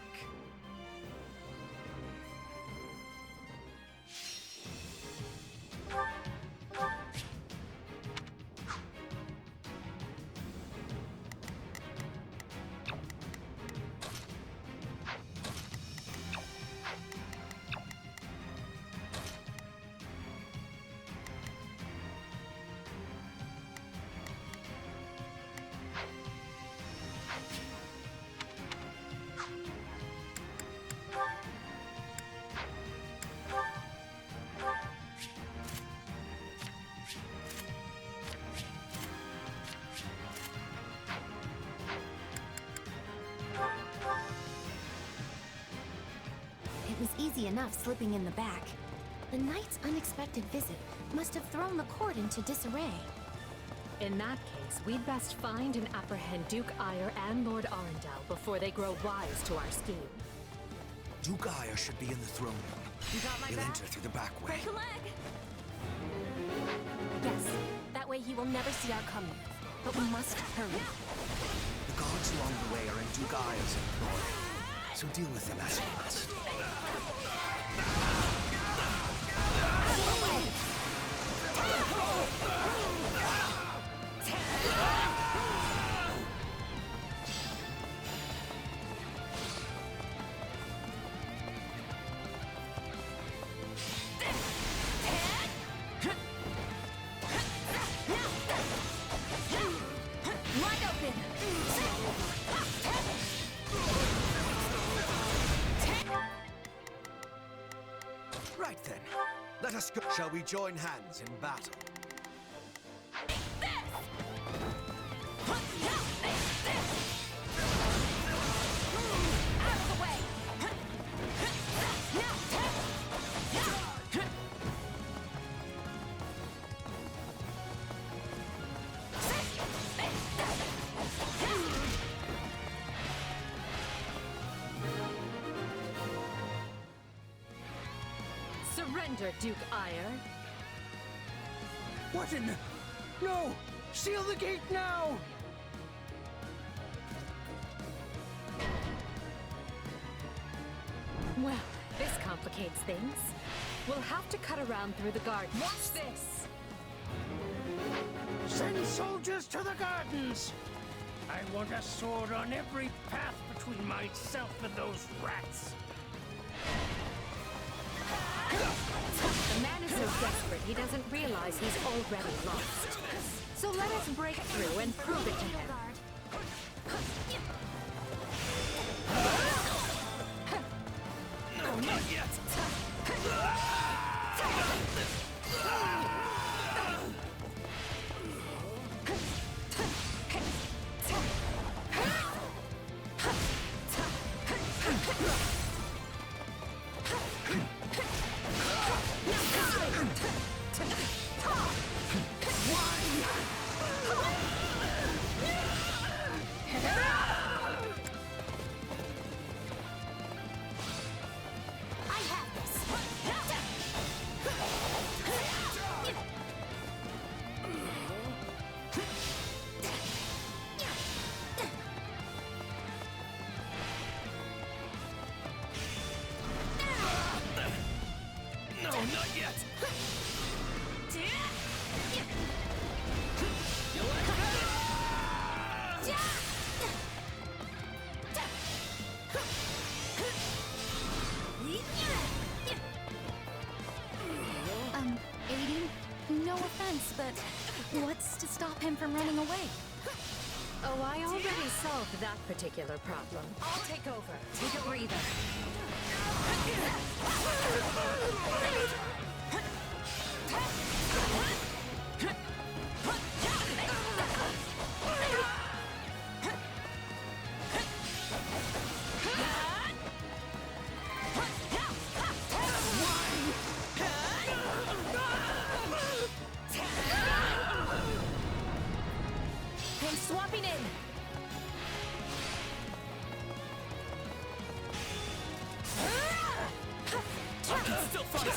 It was easy enough slipping in the back. The knight's unexpected visit must have thrown the court into disarray. In that case, we'd best find and apprehend Duke Ire and Lord Arundel before they grow wise to our scheme. Duke Ire should be in the throne room. You got my He'll back? enter through the back way. Break a leg! Yes, that way he will never see our coming. But we must hurry. The guards along the way are in Duke Ire's employ, so deal with them as you must. Right then, let us go. Shall we join hands in battle? Surrender, Duke Ire. What in the... No! Seal the gate now! Well, this complicates things. We'll have to cut around through the garden. Watch this! Send soldiers to the gardens! I want a sword on every path between myself and those rats. The man is so desperate he doesn't realize he's already lost. So let us break through and prove it to him. No, not yet! No, not yet! Aiding? No offense, but what's to stop him from running away? Oh, I already solved that particular problem. I'll take over. Take a breather. I'm swapping in. I can still fight!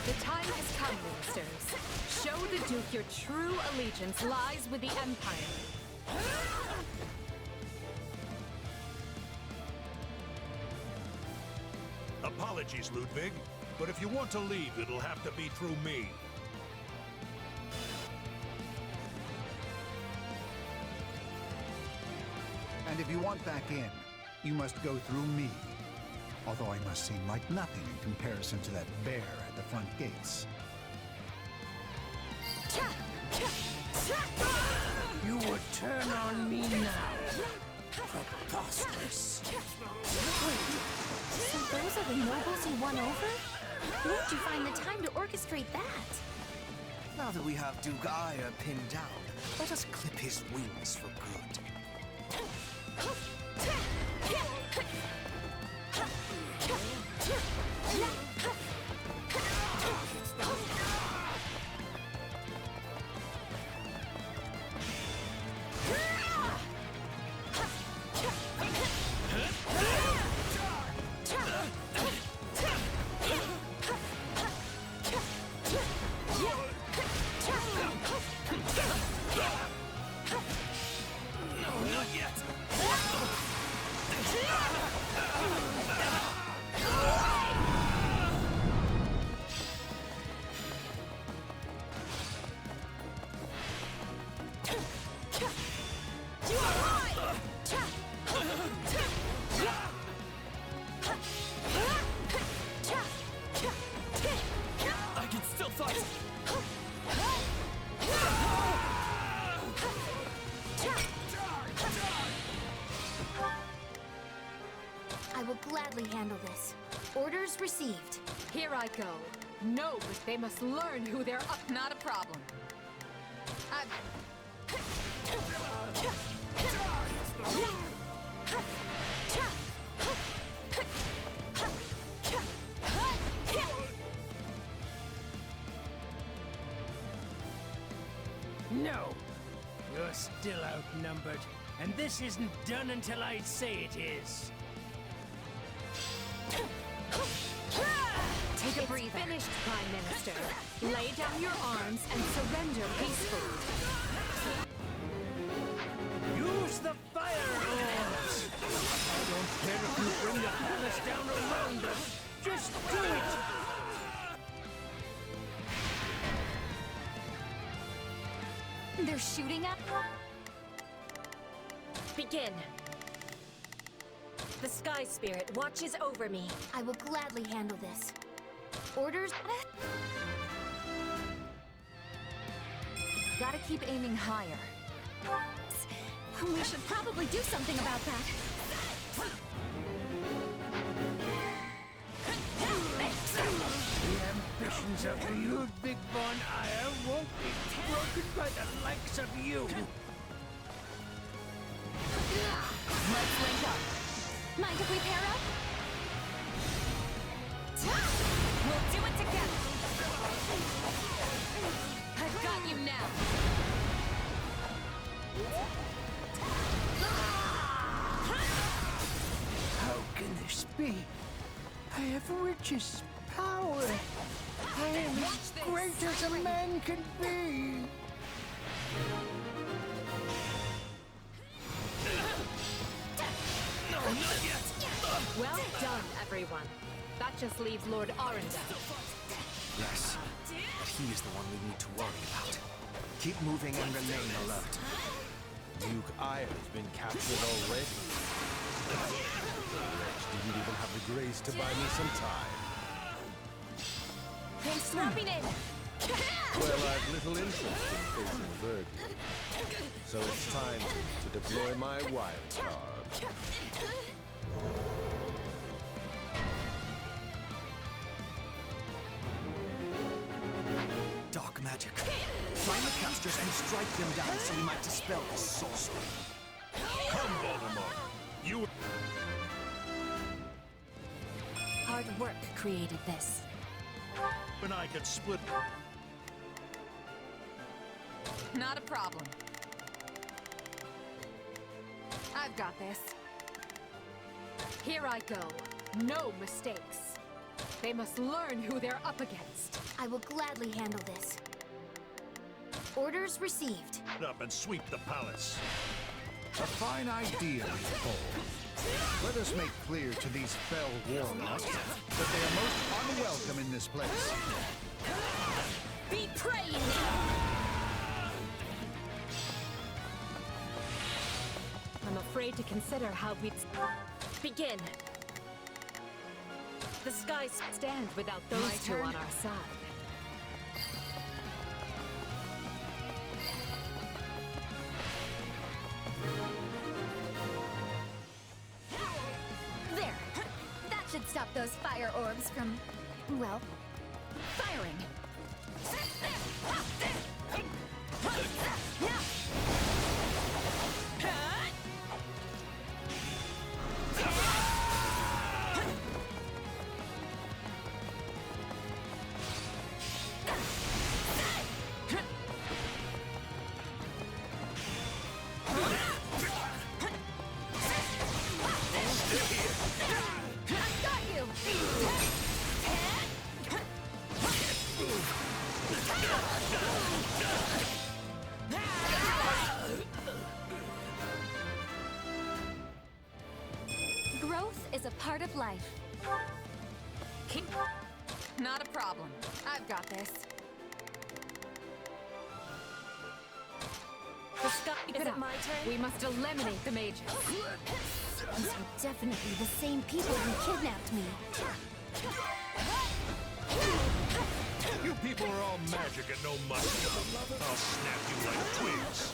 The time has come, ministers. Show the Duke your true allegiance lies with the Empire. Apologies, Ludwig, but if you want to leave, it'll have to be through me. And if you want back in, you must go through me. Although I must seem like nothing in comparison to that bear at the front gates. You would turn on me now. Preposterous. So those are the nobles you won over? Where'd you find the time to orchestrate that? Now that we have Duke Aya pinned down, let us clip his wings for good. I can still fight! I will gladly handle this. Orders received. Here I go. No, but they must learn who they're up. Not a problem. No! You're still outnumbered, and this isn't done until I say it is. Take a breather. Finished, Prime Minister. Lay down your arms and surrender peacefully. Use the fire orbs! I don't care if you bring the palace down around us. Just do it! They're shooting at me? Begin. The Sky Spirit watches over me. I will gladly handle this. Orders? Gotta keep aiming higher. We should probably do something about that. The ambitions of Ludwig von Eyre won't be broken by the likes of you. Let's link up. Mind if we pair up? We'll do it together! I've got you now! How can this be? I have riches, power. I am as great as a man can be. No, not yet! Well done, everyone. That just leaves Lord Arundel. Yes, but he is the one we need to worry about. Keep moving and remain alert. Duke Ire has been captured already. The wretch didn't even have the grace to buy me some time. Thanks for dropping in! Well, I've little interest in facing Birdie. So it's time to deploy my wild card. Dark magic. Find the casters and strike them down so we might dispel this sorcery. Come, Voldemort! You... Hard work created this. and I could split... Not a problem. I've got this. Here I go. No mistakes. They must learn who they're up against. I will gladly handle this. Orders received. up and sweep the palace. A fine idea, Cole. Let us make clear to these fell warlocks that they are most unwelcome in this place. Be praying! I'm afraid to consider how we'd begin. The skies stand without those two on our side. There! That should stop those fire orbs from, well, firing. Growth is a part of life. Not a problem. I've got this. The sky is it my turn? We must eliminate the mages. These are definitely the same people who kidnapped me. You people are all magic and no muscle. I'll snap you like twigs.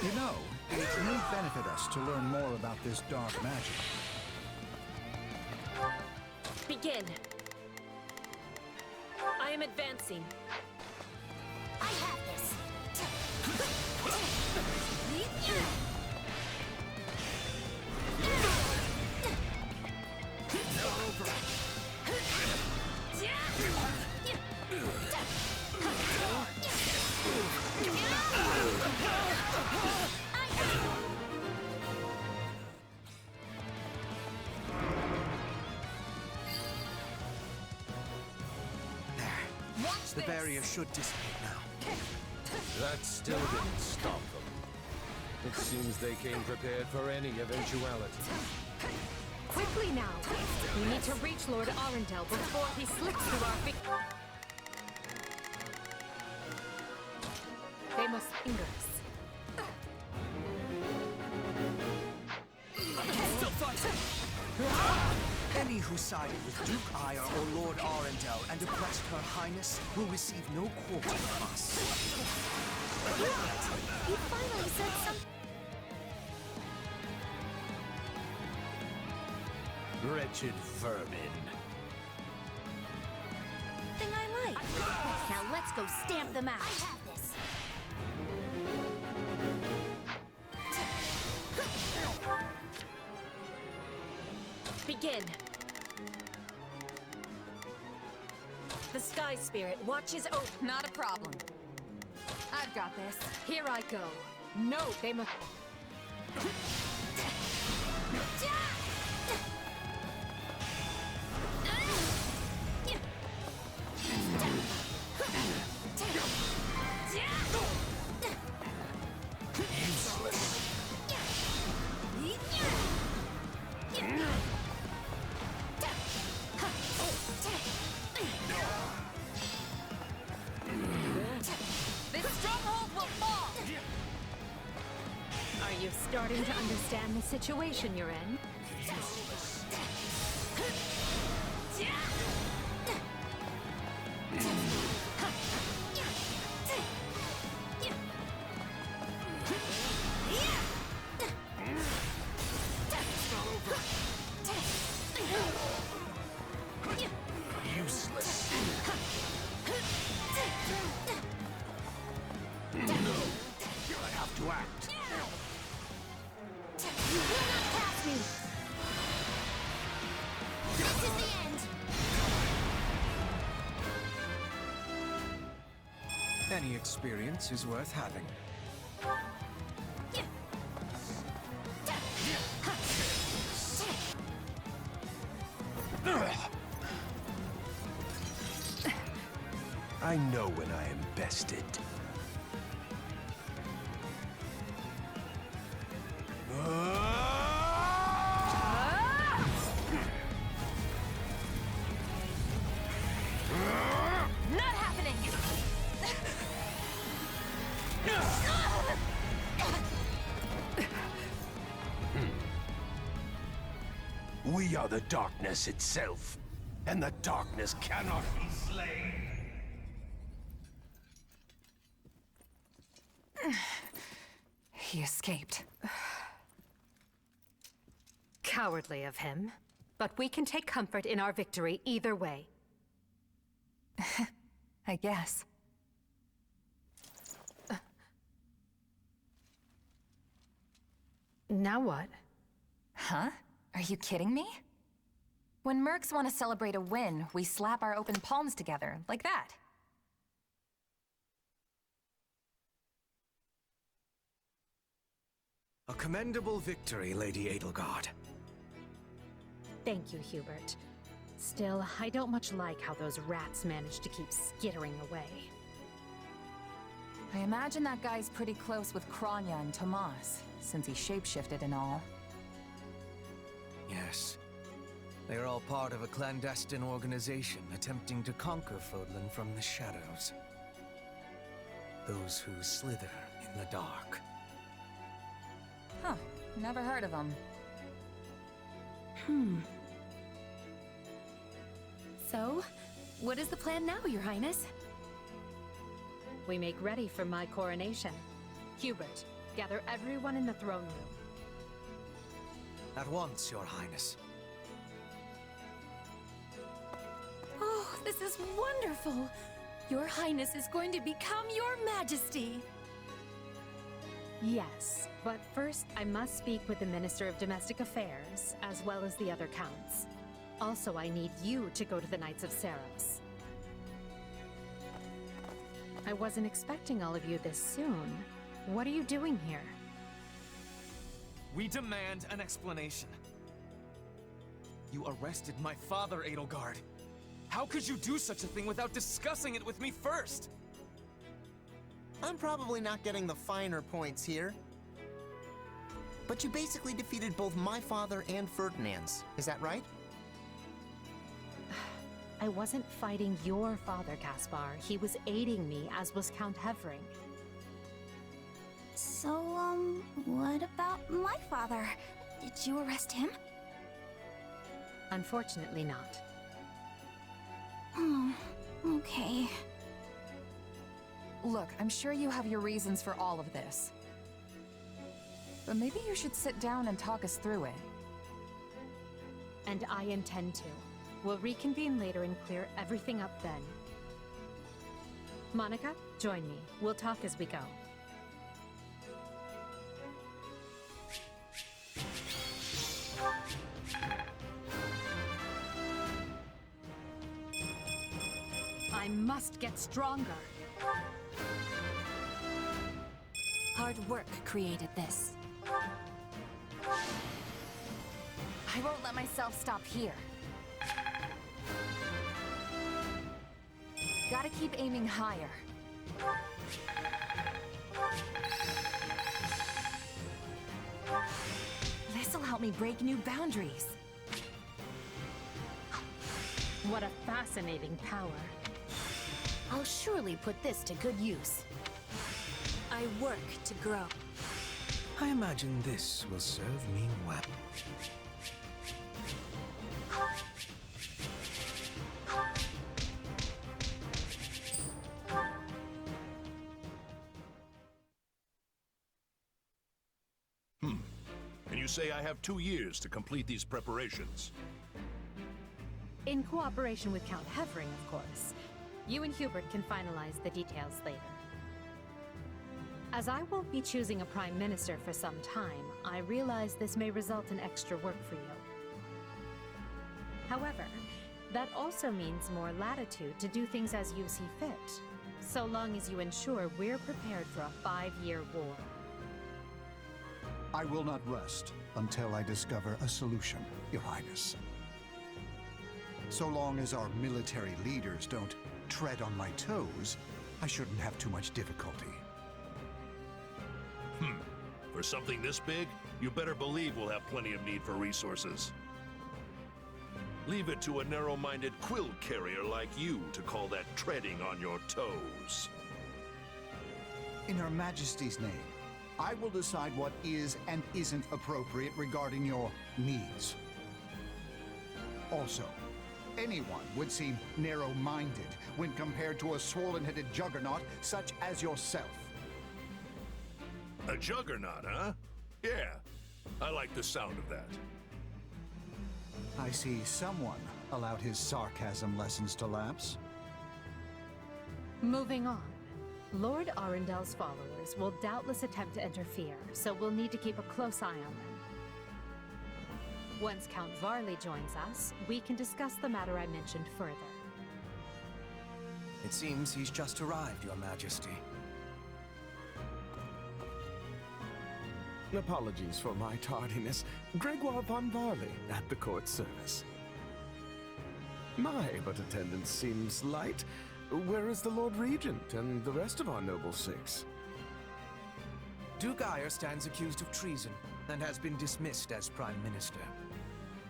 You know, it may benefit us to learn more about this dark magic. Begin. I am advancing. I have this. The barrier should dissipate now. That still didn't stop them. It seems they came prepared for any eventuality. Quickly now. We need to reach Lord Arundel before he slips through our feet. They must finger us. Still thought Any who sided with Duke Ire or Lord Arundel and oppressed Her Highness will receive no quarter from us. You finally said something. Wretched vermin. Thing I like. Now let's go stamp them out. I have this. Begin. The Sky Spirit watches over. Not a problem. I've got this. Here I go. No, they must. Are you starting to understand the situation you're in? Useless. I have to act. You will not pass me! This is the end! Any experience is worth having. I know when I am bested. Not happening! We are the darkness itself, and the darkness cannot be slain. He escaped. Cowardly of him. But we can take comfort in our victory either way. I guess. Now what? Huh? Are you kidding me? When mercs want to celebrate a win, we slap our open palms together, like that. A commendable victory, Lady Edelgard. Thank you, Hubert. Still, I don't much like how those rats managed to keep skittering away. I imagine that guy's pretty close with Kronya and Tomas, since he shapeshifted and all. Yes. They are all part of a clandestine organization attempting to conquer Fodlan from the shadows. Those who slither in the dark. Huh. Never heard of him. So, what is the plan now, Your Highness? We make ready for my coronation. Hubert, gather everyone in the throne room. At once, Your Highness. Oh, this is wonderful! Your Highness is going to become Your Majesty! Yes, but first I must speak with the Minister of Domestic Affairs, as well as the other counts. Also, I need you to go to the Knights of Cerros. I wasn't expecting all of you this soon. What are you doing here? We demand an explanation. You arrested my father, Edelgard. How could you do such a thing without discussing it with me first? I'm probably not getting the finer points here. But you basically defeated both my father and Ferdinand's. Is that right? I wasn't fighting your father, Caspar. He was aiding me, as was Count Hevering. So, what about my father? Did you arrest him? Unfortunately not. Oh, okay. Look, I'm sure you have your reasons for all of this. But maybe you should sit down and talk us through it. And I intend to. We'll reconvene later and clear everything up then. Monica, join me. We'll talk as we go. I must get stronger. Hard work created this. I won't let myself stop here. Gotta keep aiming higher. This'll help me break new boundaries. What a fascinating power. I'll surely put this to good use. I work to grow. I imagine this will serve me well. And you say I have 2 years to complete these preparations. In cooperation with Count Hevering, of course. You and Hubert can finalize the details later. As I won't be choosing a prime minister for some time, I realize this may result in extra work for you. However, that also means more latitude to do things as you see fit, so long as you ensure we're prepared for a 5-year war. I will not rest until I discover a solution, Your Highness. So long as our military leaders don't tread on my toes, I shouldn't have too much difficulty. For something this big, you better believe we'll have plenty of need for resources. Leave it to a narrow-minded quill carrier like you to call that treading on your toes. In Her Majesty's name, I will decide what is and isn't appropriate regarding your needs. Also, anyone would seem narrow-minded when compared to a swollen-headed juggernaut such as yourself. A juggernaut, huh? Yeah, I like the sound of that. I see someone allowed his sarcasm lessons to lapse. Moving on. Lord Arendel's followers will doubtless attempt to interfere, so we'll need to keep a close eye on them. Once Count Varley joins us, we can discuss the matter I mentioned further. It seems he's just arrived, Your Majesty. Apologies for my tardiness. Gregoire von Varley at the court service. My, but attendance seems light. Where is the Lord Regent and the rest of our noble six? Duke Eyre stands accused of treason and has been dismissed as Prime Minister.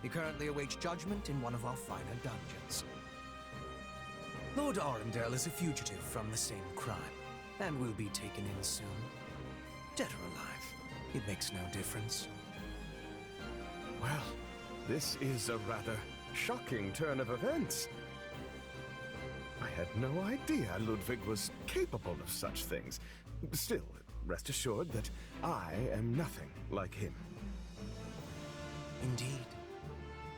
He currently awaits judgment in one of our finer dungeons. Lord Arundel is a fugitive from the same crime and will be taken in soon. Dead or alive, it makes no difference. Well, this is a rather shocking turn of events. I had no idea Ludwig was capable of such things. Still, rest assured that I am nothing like him. Indeed.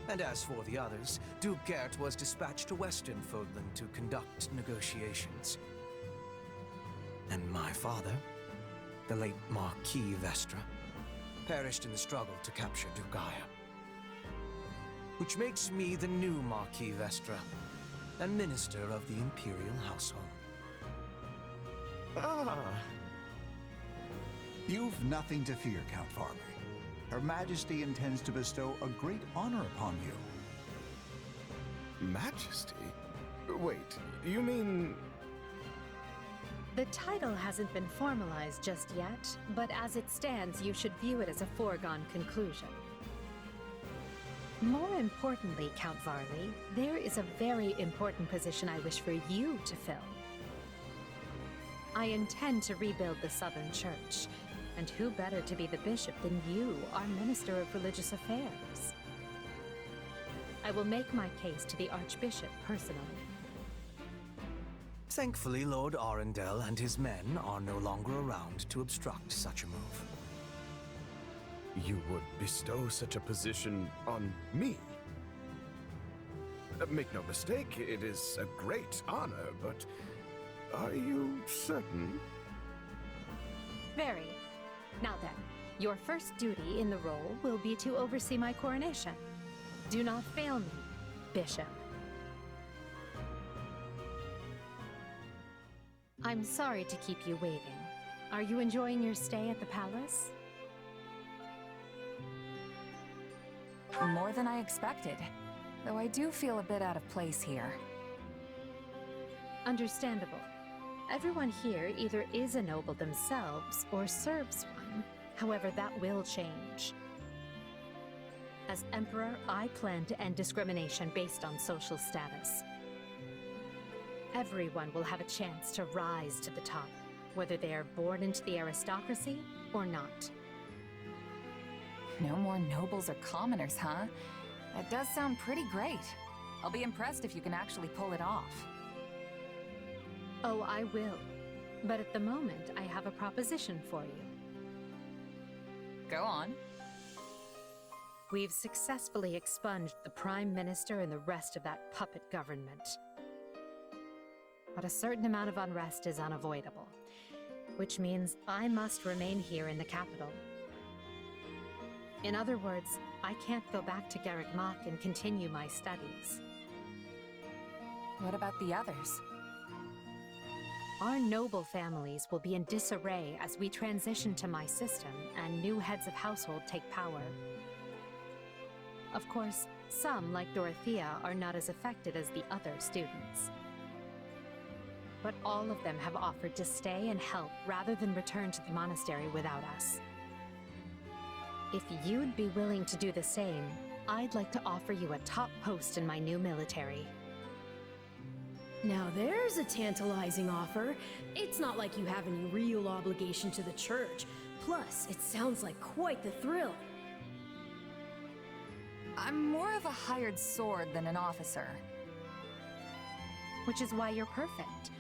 And as for the others, Duke Gert was dispatched to Western Fodland to conduct negotiations. And my father, the late Marquis Vestra, perished in the struggle to capture Duke Eyre. Which makes me the new Marquis Vestra, and Minister of the Imperial Household. Ah! You've nothing to fear, Count Varley. Her Majesty intends to bestow a great honor upon you. Majesty? Wait, you mean... The title hasn't been formalized just yet, but as it stands, you should view it as a foregone conclusion. More importantly, Count Varley, there is a very important position I wish for you to fill. I intend to rebuild the Southern Church, and who better to be the bishop than you, our Minister of Religious Affairs? I will make my case to the Archbishop personally. Thankfully, Lord Arundel and his men are no longer around to obstruct such a move. You would bestow such a position on me? Make no mistake, it is a great honor, but are you certain? Very. Now then, your first duty in the role will be to oversee my coronation. Do not fail me, Bishop. I'm sorry to keep you waiting. Are you enjoying your stay at the palace? More than I expected, though I do feel a bit out of place here. Understandable. Everyone here either is a noble themselves or serves one. However, that will change. As Emperor, I plan to end discrimination based on social status. Everyone will have a chance to rise to the top, whether they are born into the aristocracy or not. No more nobles or commoners, huh? That does sound pretty great. I'll be impressed if you can actually pull it off. Oh, I will. But at the moment, I have a proposition for you. Go on. We've successfully expunged the Prime Minister and the rest of that puppet government. But a certain amount of unrest is unavoidable, which means I must remain here in the capital. In other words, I can't go back to Garreg Mach and continue my studies. What about the others? Our noble families will be in disarray as we transition to my system and new heads of household take power. Of course, some, like Dorothea, are not as affected as the other students. But all of them have offered to stay and help rather than return to the monastery without us. If you'd be willing to do the same, I'd like to offer you a top post in my new military. Now there's a tantalizing offer. It's not like you have any real obligation to the church. Plus, it sounds like quite the thrill. I'm more of a hired sword than an officer. Which is why you're perfect.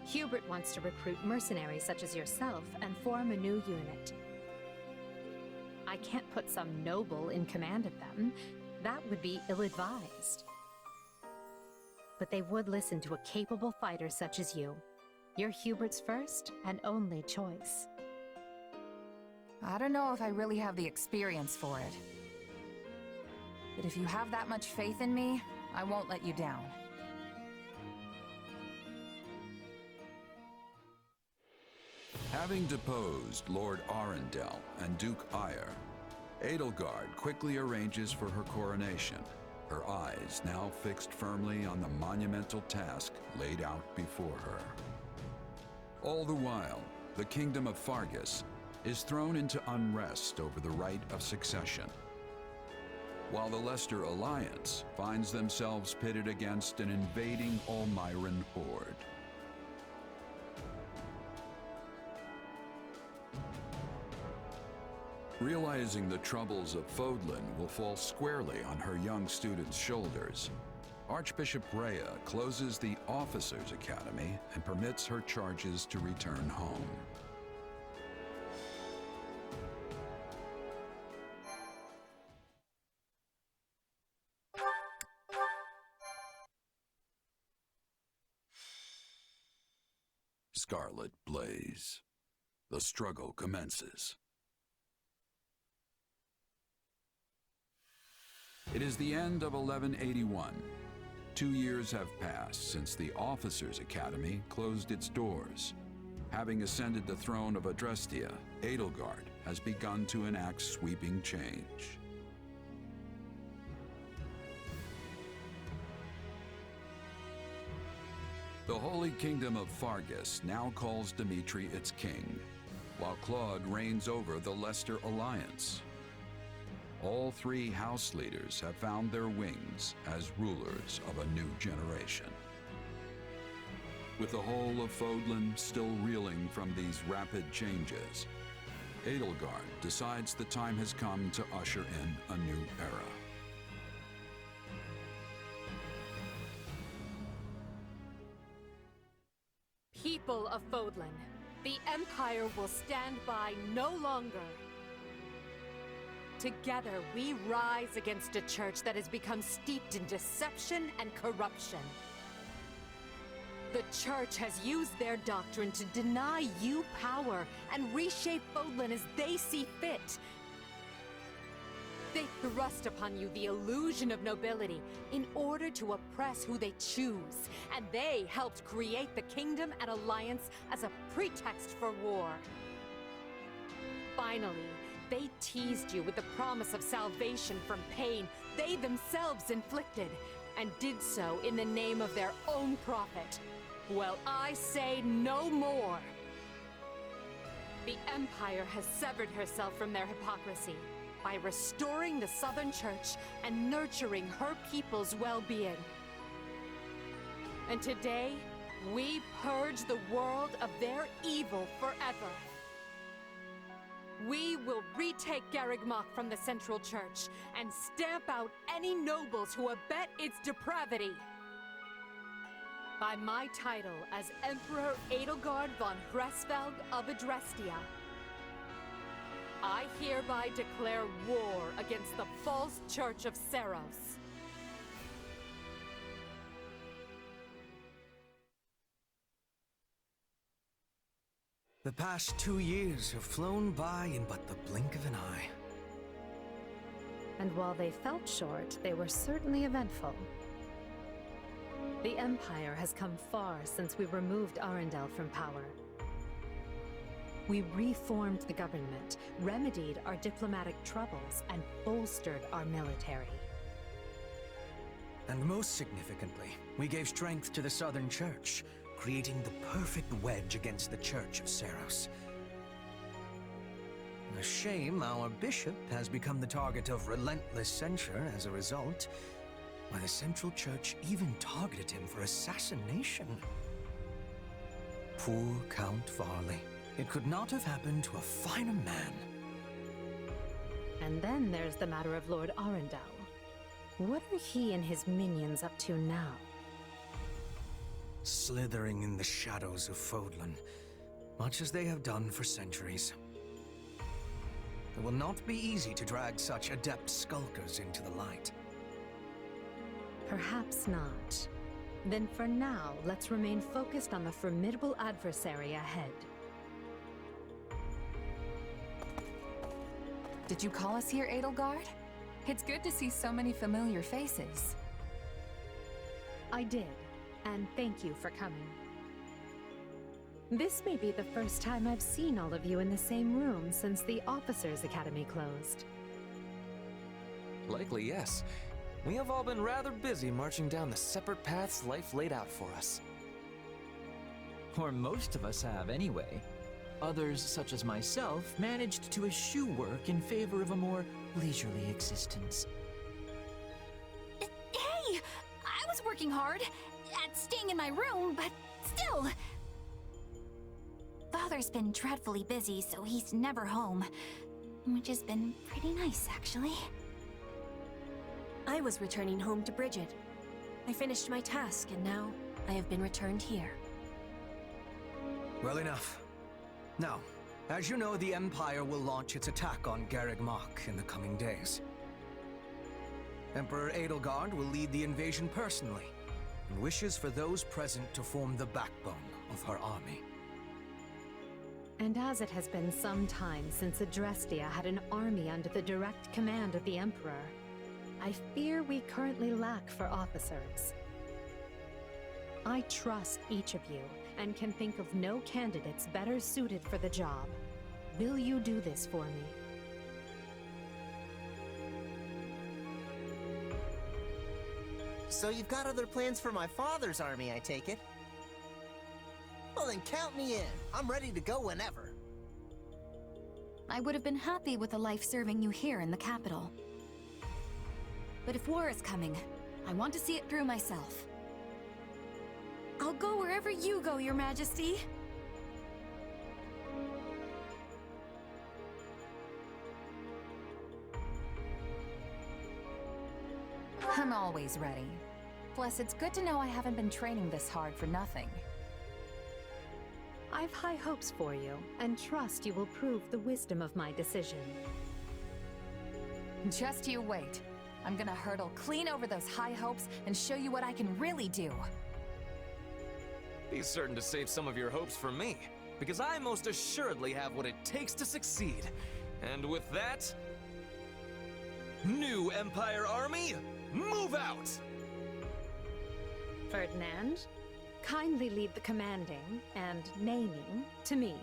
Hubert wants to recruit mercenaries such as yourself and form a new unit. I can't put some noble in command of them. That would be ill-advised. But they would listen to a capable fighter such as you. You're Hubert's first and only choice. I don't know if I really have the experience for it. But if you have that much faith in me, I won't let you down. Having deposed Lord Arundel and Duke Eyre, Edelgard quickly arranges for her coronation, her eyes now fixed firmly on the monumental task laid out before her. All the while, the kingdom of Fargus is thrown into unrest over the right of succession, while the Leicester Alliance finds themselves pitted against an invading Almiran horde. Realizing the troubles of Fodlan will fall squarely on her young students' shoulders, Archbishop Rhea closes the Officers' Academy and permits her charges to return home. Scarlet Blaze. The struggle commences. It is the end of 1181. 2 years have passed since the Officers' Academy closed its doors. Having ascended the throne of Adrestia, Edelgard has begun to enact sweeping change. The Holy Kingdom of Fargus now calls Dimitri its king, while Claude reigns over the Leicester Alliance. All three house leaders have found their wings as rulers of a new generation. With the whole of Fodlan still reeling from these rapid changes, Edelgard decides the time has come to usher in a new era. People of Fodlan, the Empire will stand by no longer. Together, we rise against a church that has become steeped in deception and corruption. The church has used their doctrine to deny you power and reshape Fodlan as they see fit. They thrust upon you the illusion of nobility in order to oppress who they choose, and they helped create the Kingdom and Alliance as a pretext for war. Finally, they teased you with the promise of salvation from pain they themselves inflicted, and did so in the name of their own profit. Well, I say no more. The Empire has severed herself from their hypocrisy by restoring the Southern Church and nurturing her people's well-being. And today, we purge the world of their evil forever. We will retake Garreg Mach from the Central Church and stamp out any nobles who abet its depravity. By my title as Emperor Edelgard von Hresvelg of Adrestia, I hereby declare war against the false Church of Cerros. The past 2 years have flown by in but the blink of an eye. And while they felt short, they were certainly eventful. The Empire has come far since we removed Arundel from power. We reformed the government, remedied our diplomatic troubles, and bolstered our military. And most significantly, we gave strength to the Southern Church, creating the perfect wedge against the Church of Cerros. A shame our bishop has become the target of relentless censure as a result, why the Central Church even targeted him for assassination. Poor Count Varley. It could not have happened to a finer man. And then there's the matter of Lord Arundel. What are he and his minions up to now? Slithering in the shadows of Fodlan, much as they have done for centuries. It will not be easy to drag such adept skulkers into the light. Perhaps not. Then for now, let's remain focused on the formidable adversary ahead. Did you call us here, Edelgard? It's good to see so many familiar faces. I did, and thank you for coming. This may be the first time I've seen all of you in the same room since the Officers' Academy closed. Likely, yes. We have all been rather busy marching down the separate paths life laid out for us. Or most of us have, anyway. Others, such as myself, managed to eschew work in favor of a more leisurely existence. Hey! I was working hard at staying in my room, but still... Father's been dreadfully busy, so he's never home. Which has been pretty nice, actually. I was returning home to Bridget. I finished my task, and now I have been returned here. Well enough. Now, as you know, the Empire will launch its attack on Garreg Mach in the coming days. Emperor Edelgard will lead the invasion personally, and wishes for those present to form the backbone of her army. And as it has been some time since Adrestia had an army under the direct command of the Emperor, I fear we currently lack for officers. I trust each of you, and can think of no candidates better suited for the job. Will you do this for me? So you've got other plans for my father's army, I take it? Well then count me in. I'm ready to go whenever. I would have been happy with a life serving you here in the capital. But if war is coming, I want to see it through myself. I'll go wherever you go, Your Majesty. I'm always ready. Plus, it's good to know I haven't been training this hard for nothing. I've high hopes for you, and trust you will prove the wisdom of my decision. Just you wait. I'm gonna hurdle clean over those high hopes and show you what I can really do. Be certain to save some of your hopes for me, because I most assuredly have what it takes to succeed. And with that, new Empire Army, move out! Ferdinand, kindly leave the commanding and naming to me.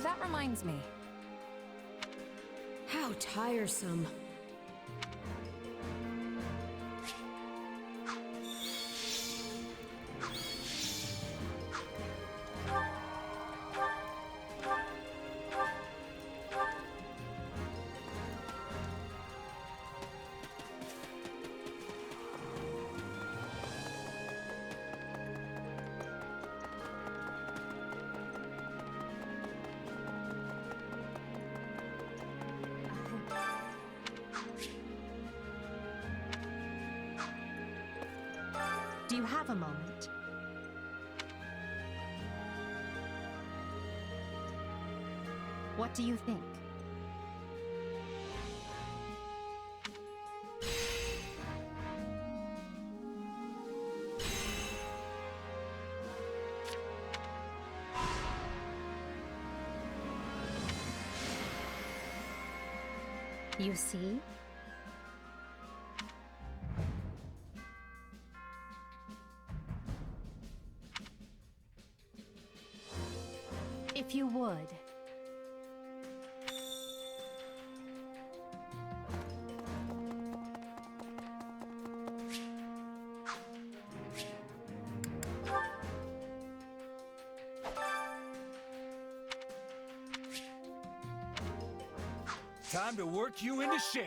That reminds me. How tiresome. Do you have a moment? What do you think? You see? If you would. Time to work you into shape.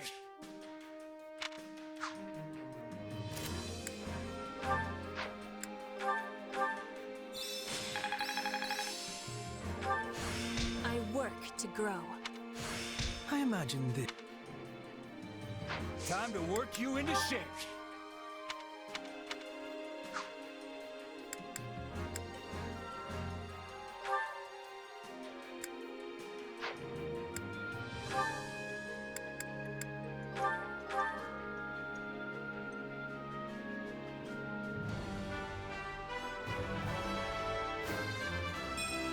I work to grow. I imagine that. Time to work you into shape.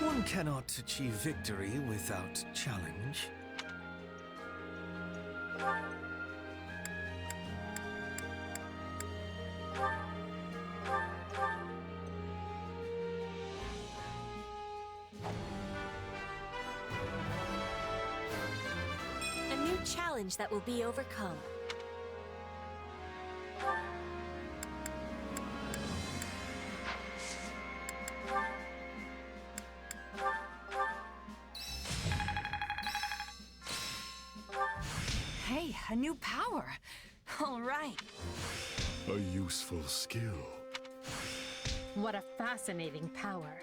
One cannot achieve victory without challenge. A new challenge that will be overcome. Hey, a new power. All right. A useful skill. What a fascinating power.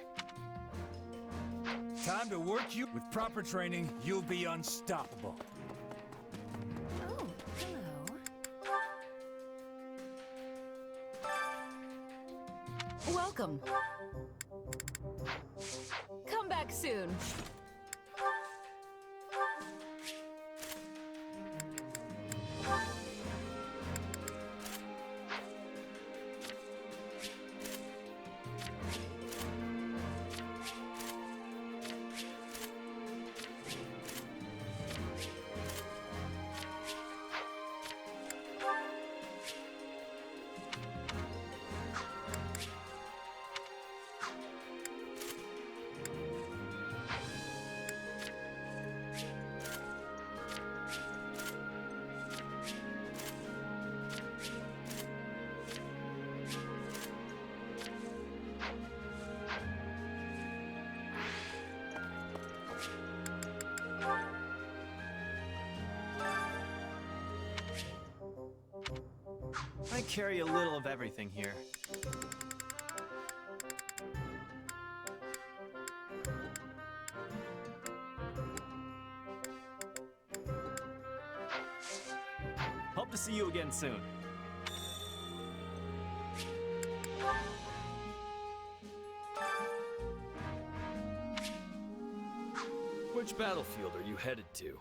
Time to work you. With proper training, you'll be unstoppable. Oh, hello. Welcome. Come back soon. I carry a little of everything here. Hope to see you again soon. Which battlefield are you headed to?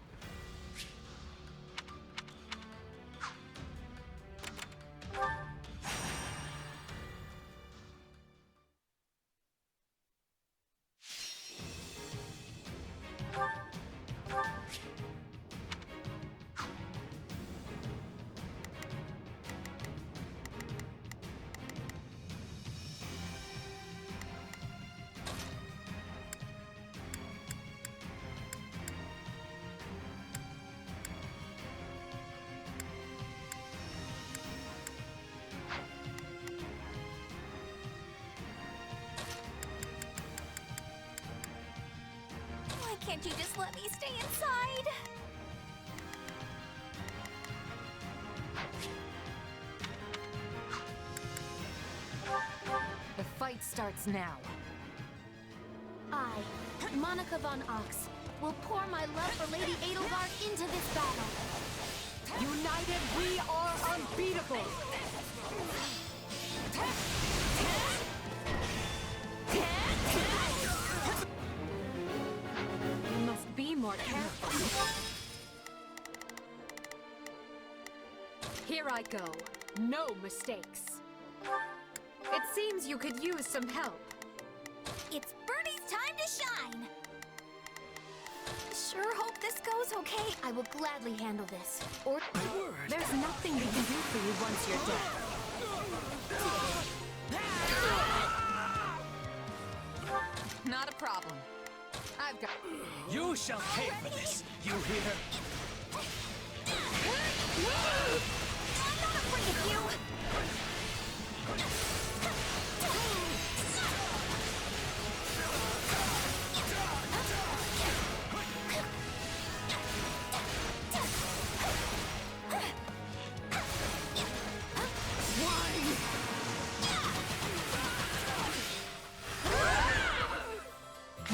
Can't you just let me stay inside? The fight starts now. I, Monica von Ox, will pour my love for Lady Edelgard into this battle. United, we are unbeatable! You must be more careful. Here I go. No mistakes. It seems you could use some help. It's Bernie's time to shine! Sure hope this goes okay. I will gladly handle this. Or There's nothing we can do for you once you're dead. Not a problem. I've got... You shall pay for this, you hear? I'm not afraid of you!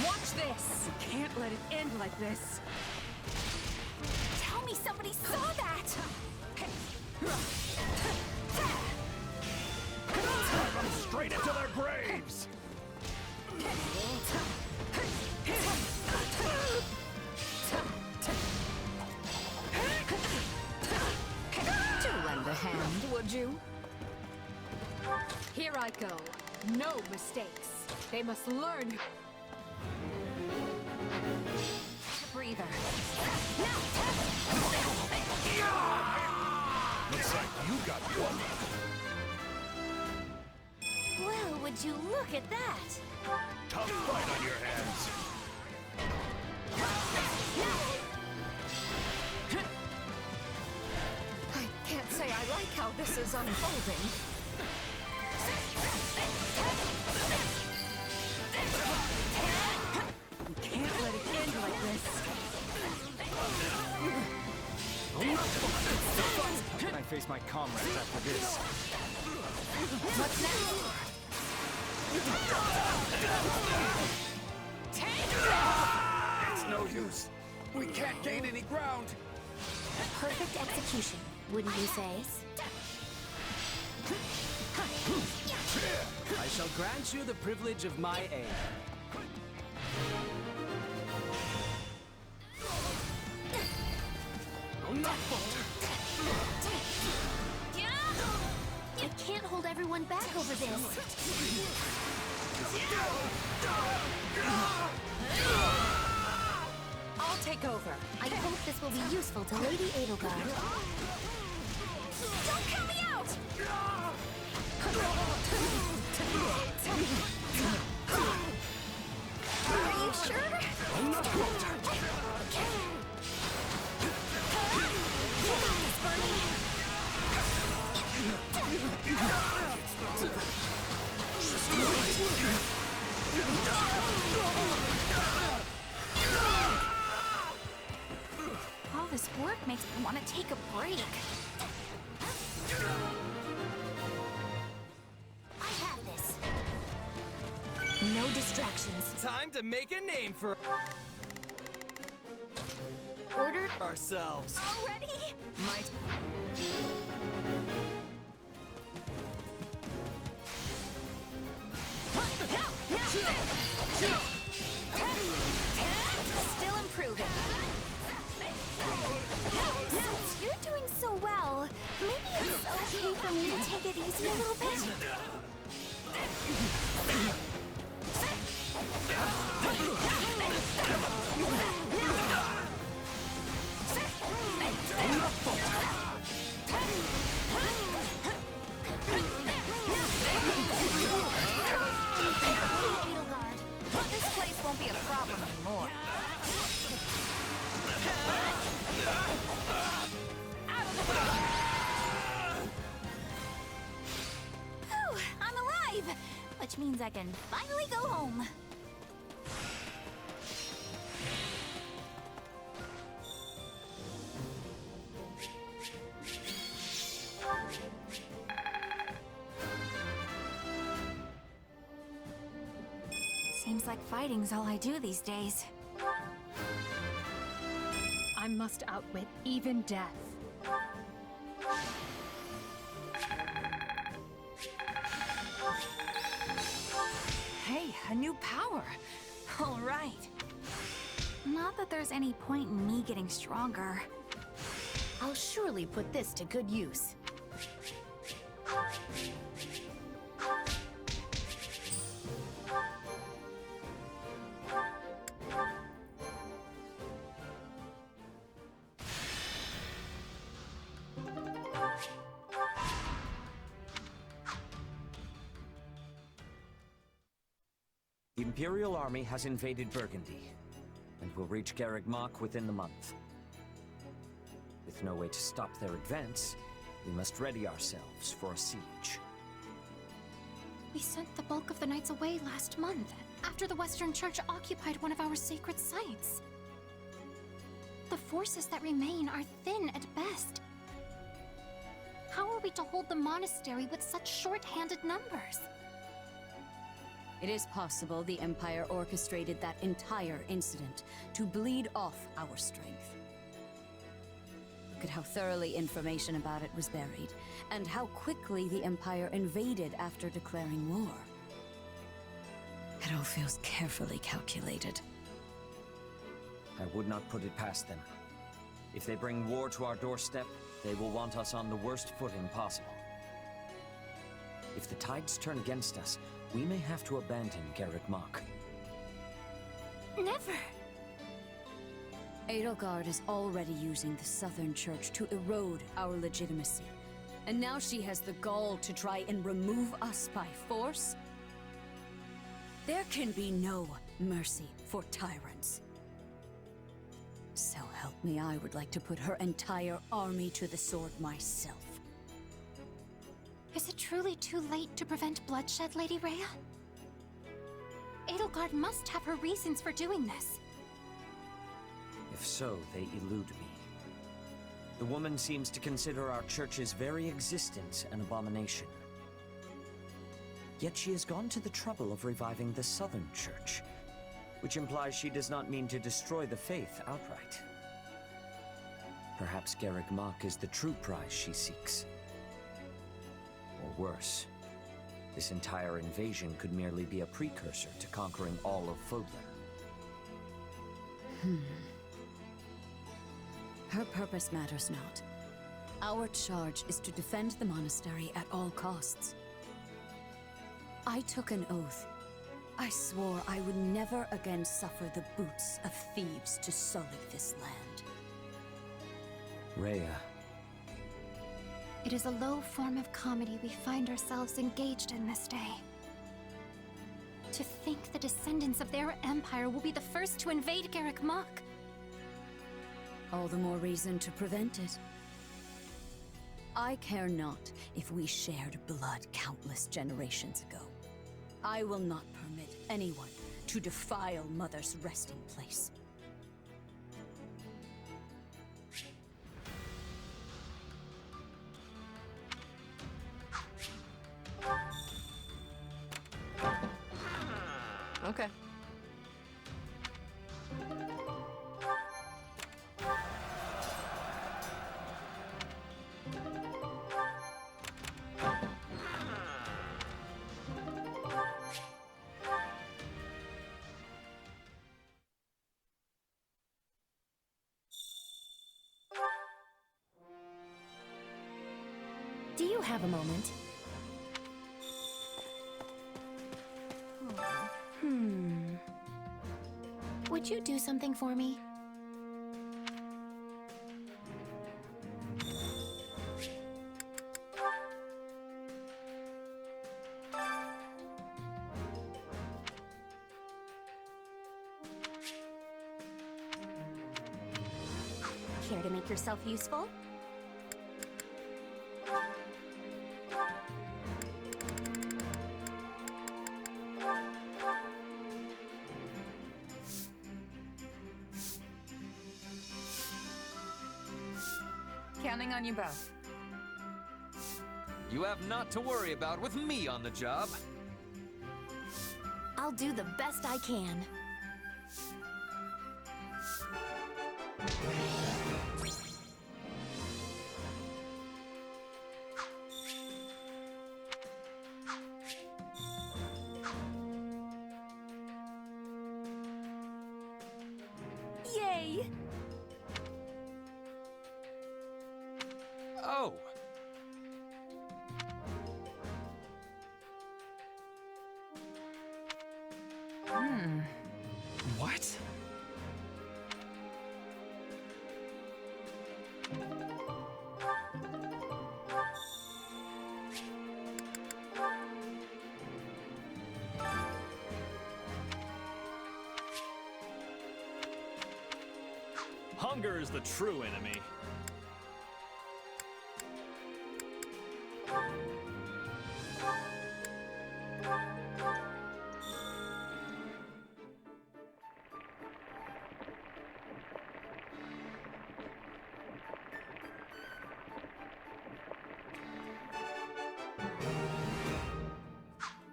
Watch this! You can't let it end like this. Tell me somebody saw that! Run straight into their graves! Do lend a hand, would you? Here I go. No mistakes. They must learn. Breather. Looks like you got one. Well, would you look at that? Tough fight on your hands. I can't say I like how this is unfolding. You can't let it end like this. I face my comrades after this. What's next? It's no use. We can't gain any ground. Perfect execution, wouldn't you say? I shall grant you the privilege of my aid. I can't hold everyone back over this. I'll take over. I hope this will be useful to Lady Edelgard. Don't count me out! Are you sure? All this work makes me want to take a break. distractions. Time to make a name for Ordered ourselves. already? Might. Still improving. Since you're doing so well, maybe it's okay for me to take it easy a little bit. Edelgard, this place won't be a problem anymore. Whew, I'm alive! Which means I can finally go home. Seems like fighting's all I do these days. I must outwit even death. Hey, a new power. All right. Not that there's any point in me getting stronger. I'll surely put this to good use. The Imperial army has invaded Burgundy, and will reach Garreg Mach within the month. With no way to stop their advance, we must ready ourselves for a siege. We sent the bulk of the knights away last month, after the Western Church occupied one of our sacred sites. The forces that remain are thin at best. How are we to hold the monastery with such short-handed numbers? It is possible the Empire orchestrated that entire incident to bleed off our strength. Look at how thoroughly information about it was buried, and how quickly the Empire invaded after declaring war. It all feels carefully calculated. I would not put it past them. If they bring war to our doorstep, they will want us on the worst footing possible. If the tides turn against us, we may have to abandon Garreg Mach. Never! Edelgard is already using the Southern Church to erode our legitimacy. And now she has the gall to try and remove us by force? There can be no mercy for tyrants. So help me, I would like to put her entire army to the sword myself. Is it truly too late to prevent bloodshed, Lady Rhea? Edelgard must have her reasons for doing this. If so, they elude me. The woman seems to consider our church's very existence an abomination. Yet she has gone to the trouble of reviving the Southern Church, which implies she does not mean to destroy the faith outright. Perhaps Garreg Mach is the true prize she seeks. Or worse, this entire invasion could merely be a precursor to conquering all of Fodlan. Her purpose matters not. Our charge is to defend the monastery at all costs. I took an oath. I swore I would never again suffer the boots of thieves to sully this land. Rhea. It is a low form of comedy we find ourselves engaged in this day. To think the descendants of their empire will be the first to invade Garreg Mach. All the more reason to prevent it. I care not if we shared blood countless generations ago. I will not permit anyone to defile Mother's resting place. Okay. Do you have a moment? Would you do something for me? Care to make yourself useful? Counting on you both. You have naught to worry about with me on the job. I'll do the best I can. Yay! Oh! What? Hunger is the true enemy.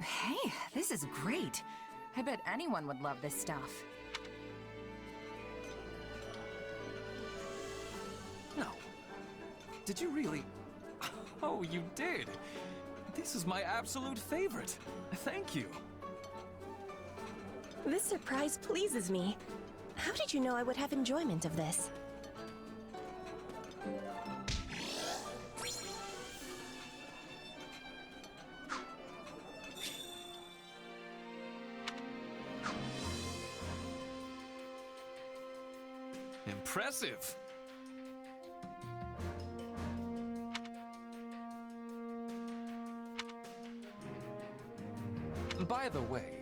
Hey, this is great. I bet anyone would love this stuff. No. Did you really? Oh, you did. This is my absolute favorite. Thank you. This surprise pleases me. How did you know I would have enjoyment of this? Impressive. By the way...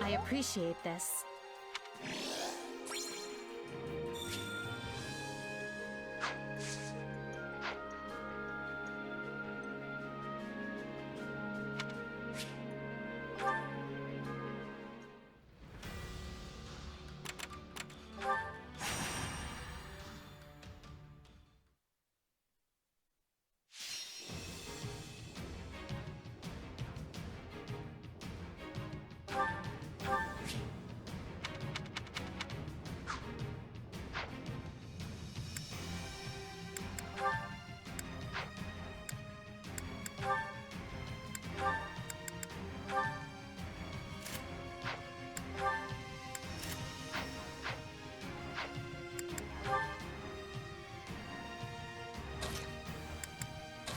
I appreciate this.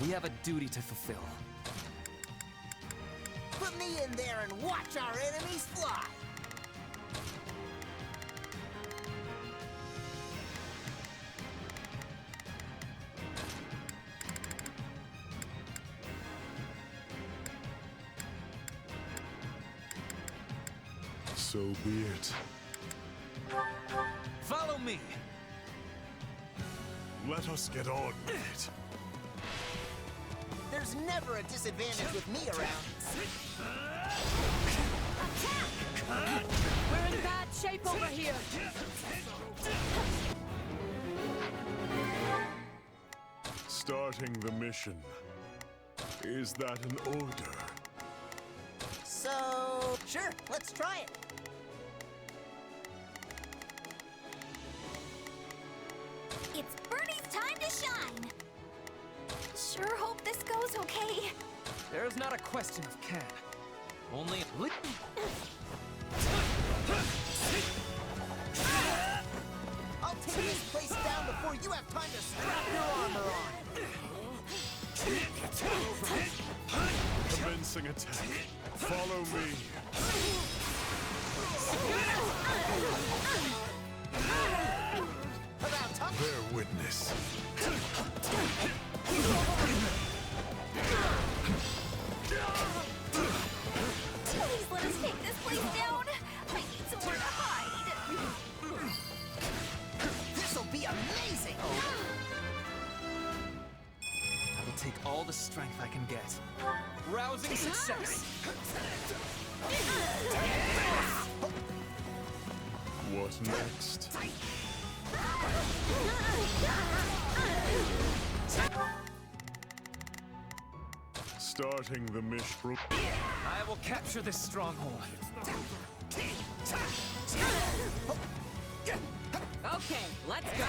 We have a duty to fulfill. Put me in there and watch our enemies fly! So be it. Follow me! Let us get on with it. There's never a disadvantage with me around. We're in bad shape over here. Starting the mission. Is that an order? So, sure, let's try it. It's Bernie's time to shine! Sure hope this goes okay. There's not a question of can. Only I'll take this place down before you have time to strap your armor on. Commencing attack. Follow me. Bear witness. Please let us take this place down. I need somewhere to hide. This'll be amazing! I will take all the strength I can get. Rousing success! What next? Starting the mission. I will capture this stronghold. Okay, let's go.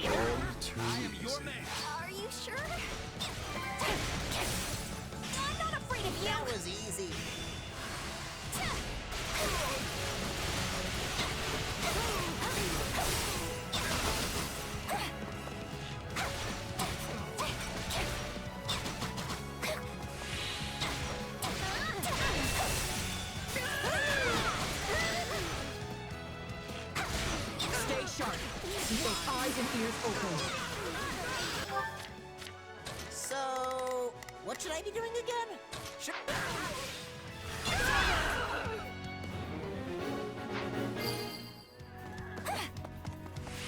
All too I am your easy. man. Are you sure? I'm not afraid of you. That was easy. Stay sharp. Keep those eyes and ears open. So, what should I be doing again? Sure.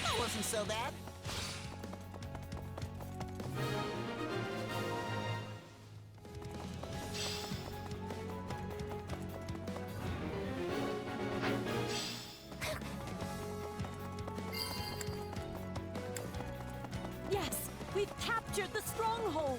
That wasn't so bad. Yes, we've captured the stronghold.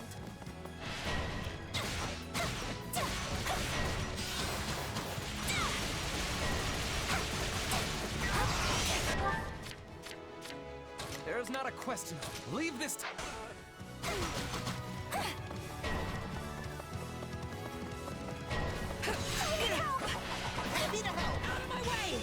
There's not a question. Leave this. Happy to help. Out of my way!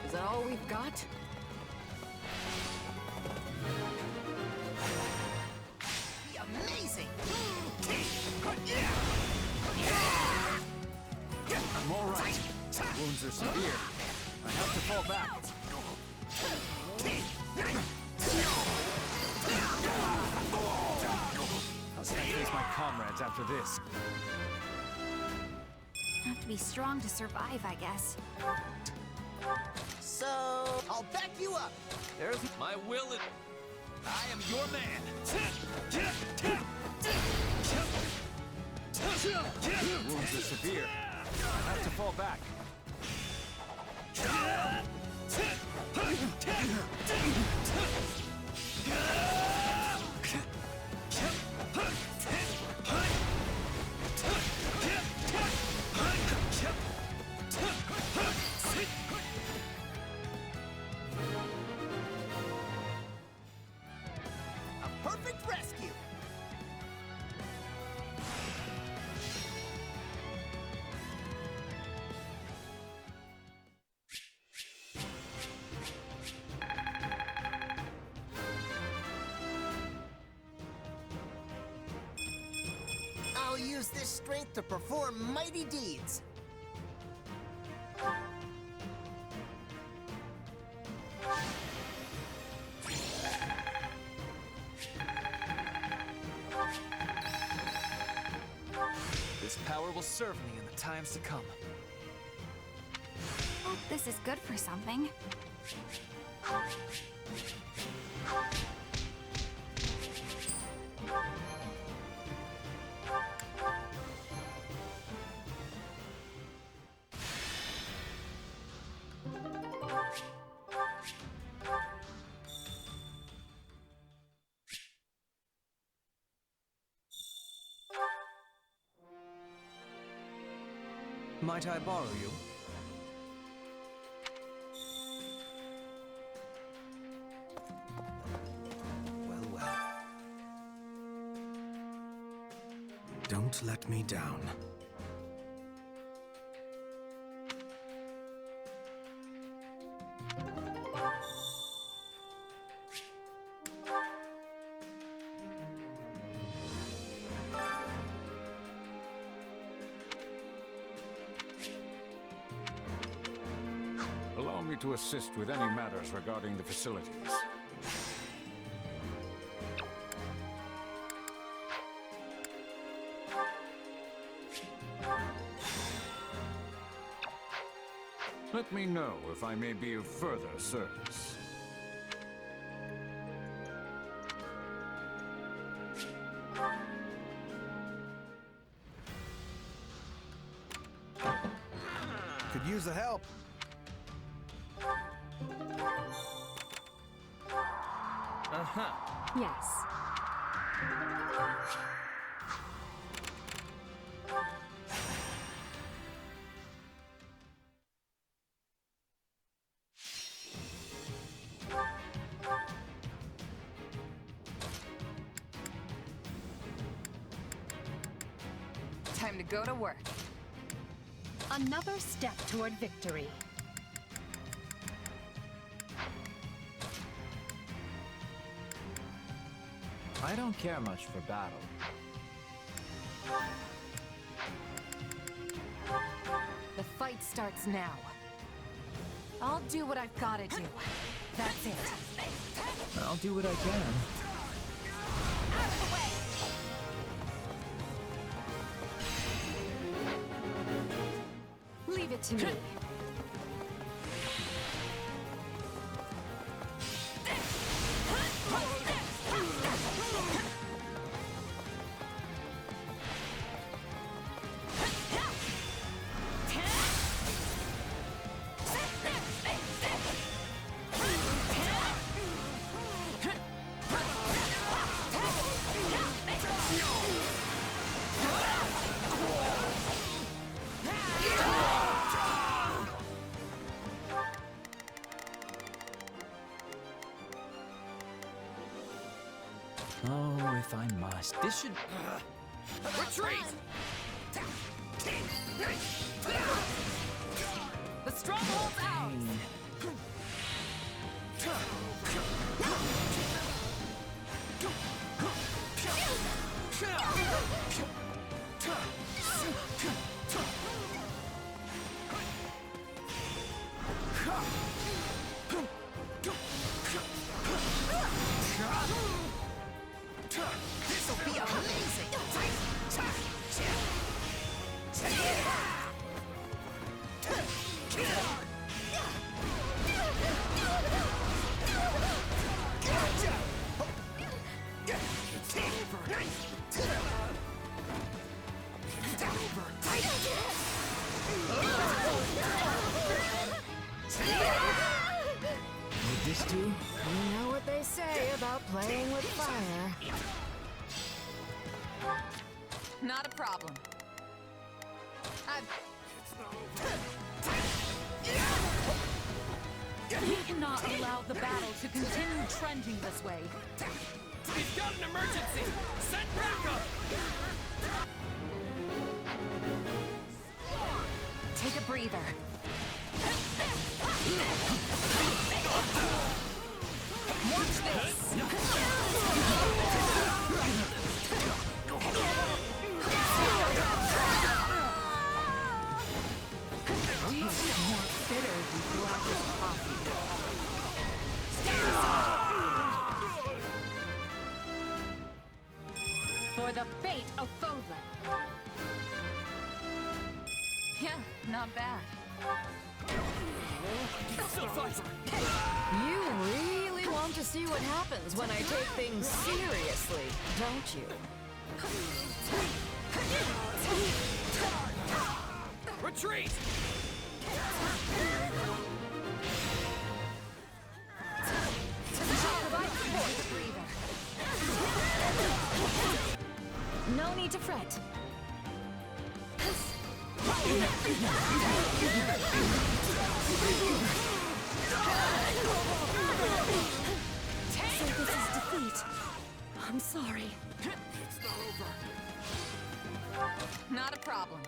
Is that all we've got? Be amazing. I'm all right. My wounds are severe. I have to fall back. How can I face my comrades after this? Have to be strong to survive, I guess. So, I'll back you up. There's my will. I am your man. My wounds are severe. I have to fall back. A perfect rescue. use this strength to perform mighty deeds. This power will serve me in the times to come. Hope this is good for something. Might I borrow you? Well, well. Don't let me down. Allow me to assist with any matters regarding the facilities. Let me know if I may be of further service. Could use the help. Yes. Time to go to work. Another step toward victory. I don't care much for battle. The fight starts now. I'll do what I've gotta do. That's it. I'll do what I can. Leave it to me. Oh, if I must. This should... Retreat! The stronghold's ours! This'll be amazing! Would this do? You know what they say about playing with fire. Not a problem. We cannot allow the battle to continue trending this way. We've got an emergency! Send backup! Take a breather. Watch this! for the fate of Fodlan. Yeah, not bad. You really want to see what happens when I take things seriously, don't you? Retreat! No need to fret. So this is defeat. I'm sorry. It's not over. Not a problem.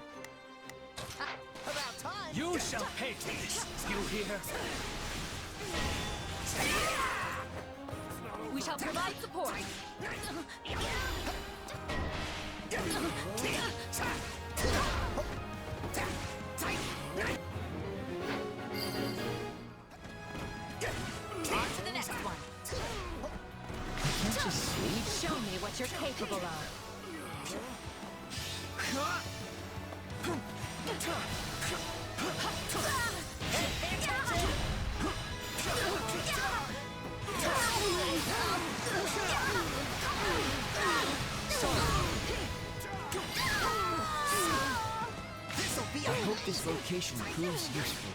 About time! You shall pay for this, you hear? We shall provide support. On to the next one. Can't you see? Show me what you're capable of. I hope this location proves useful.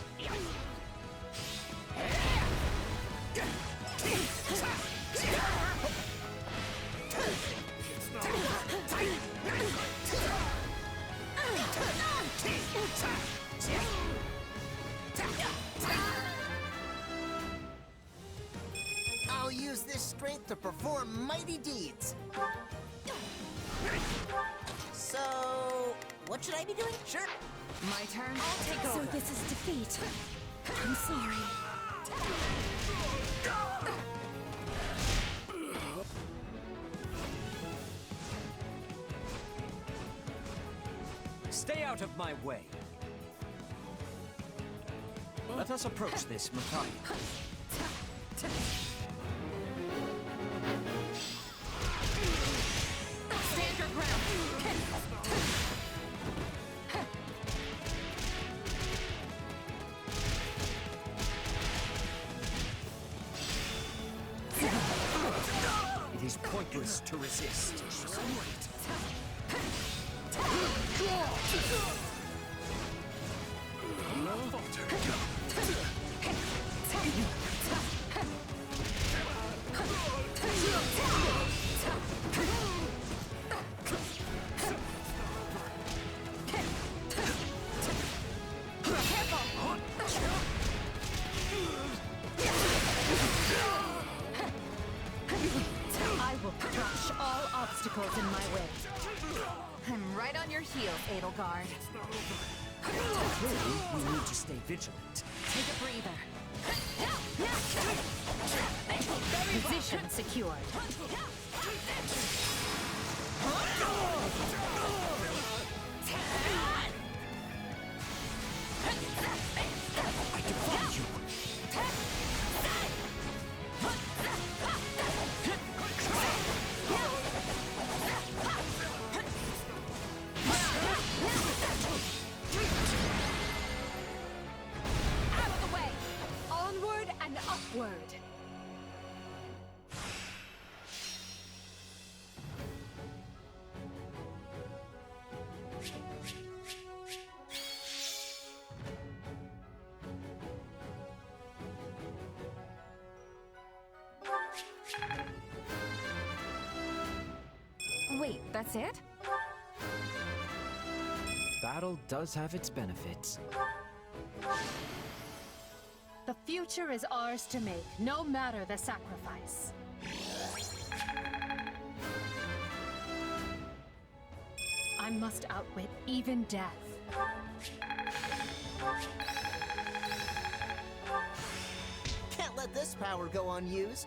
I'll use this strength to perform mighty deeds. So, what should I be doing? Sure. My turn. I'll take over. So this is defeat. I'm sorry. Stay out of my way. Let us approach this battalion. Stand your ground. It is pointless to resist. I will crush all obstacles in my way. I'm right on your heels, Edelgard. Clearly, we need to stay vigilant. Take a breather. Position secured. I defy you. Out of the way! Onward and upward! Wait, that's it? Battle does have its benefits. The future is ours to make, no matter the sacrifice. I must outwit even death. Can't let this power go unused.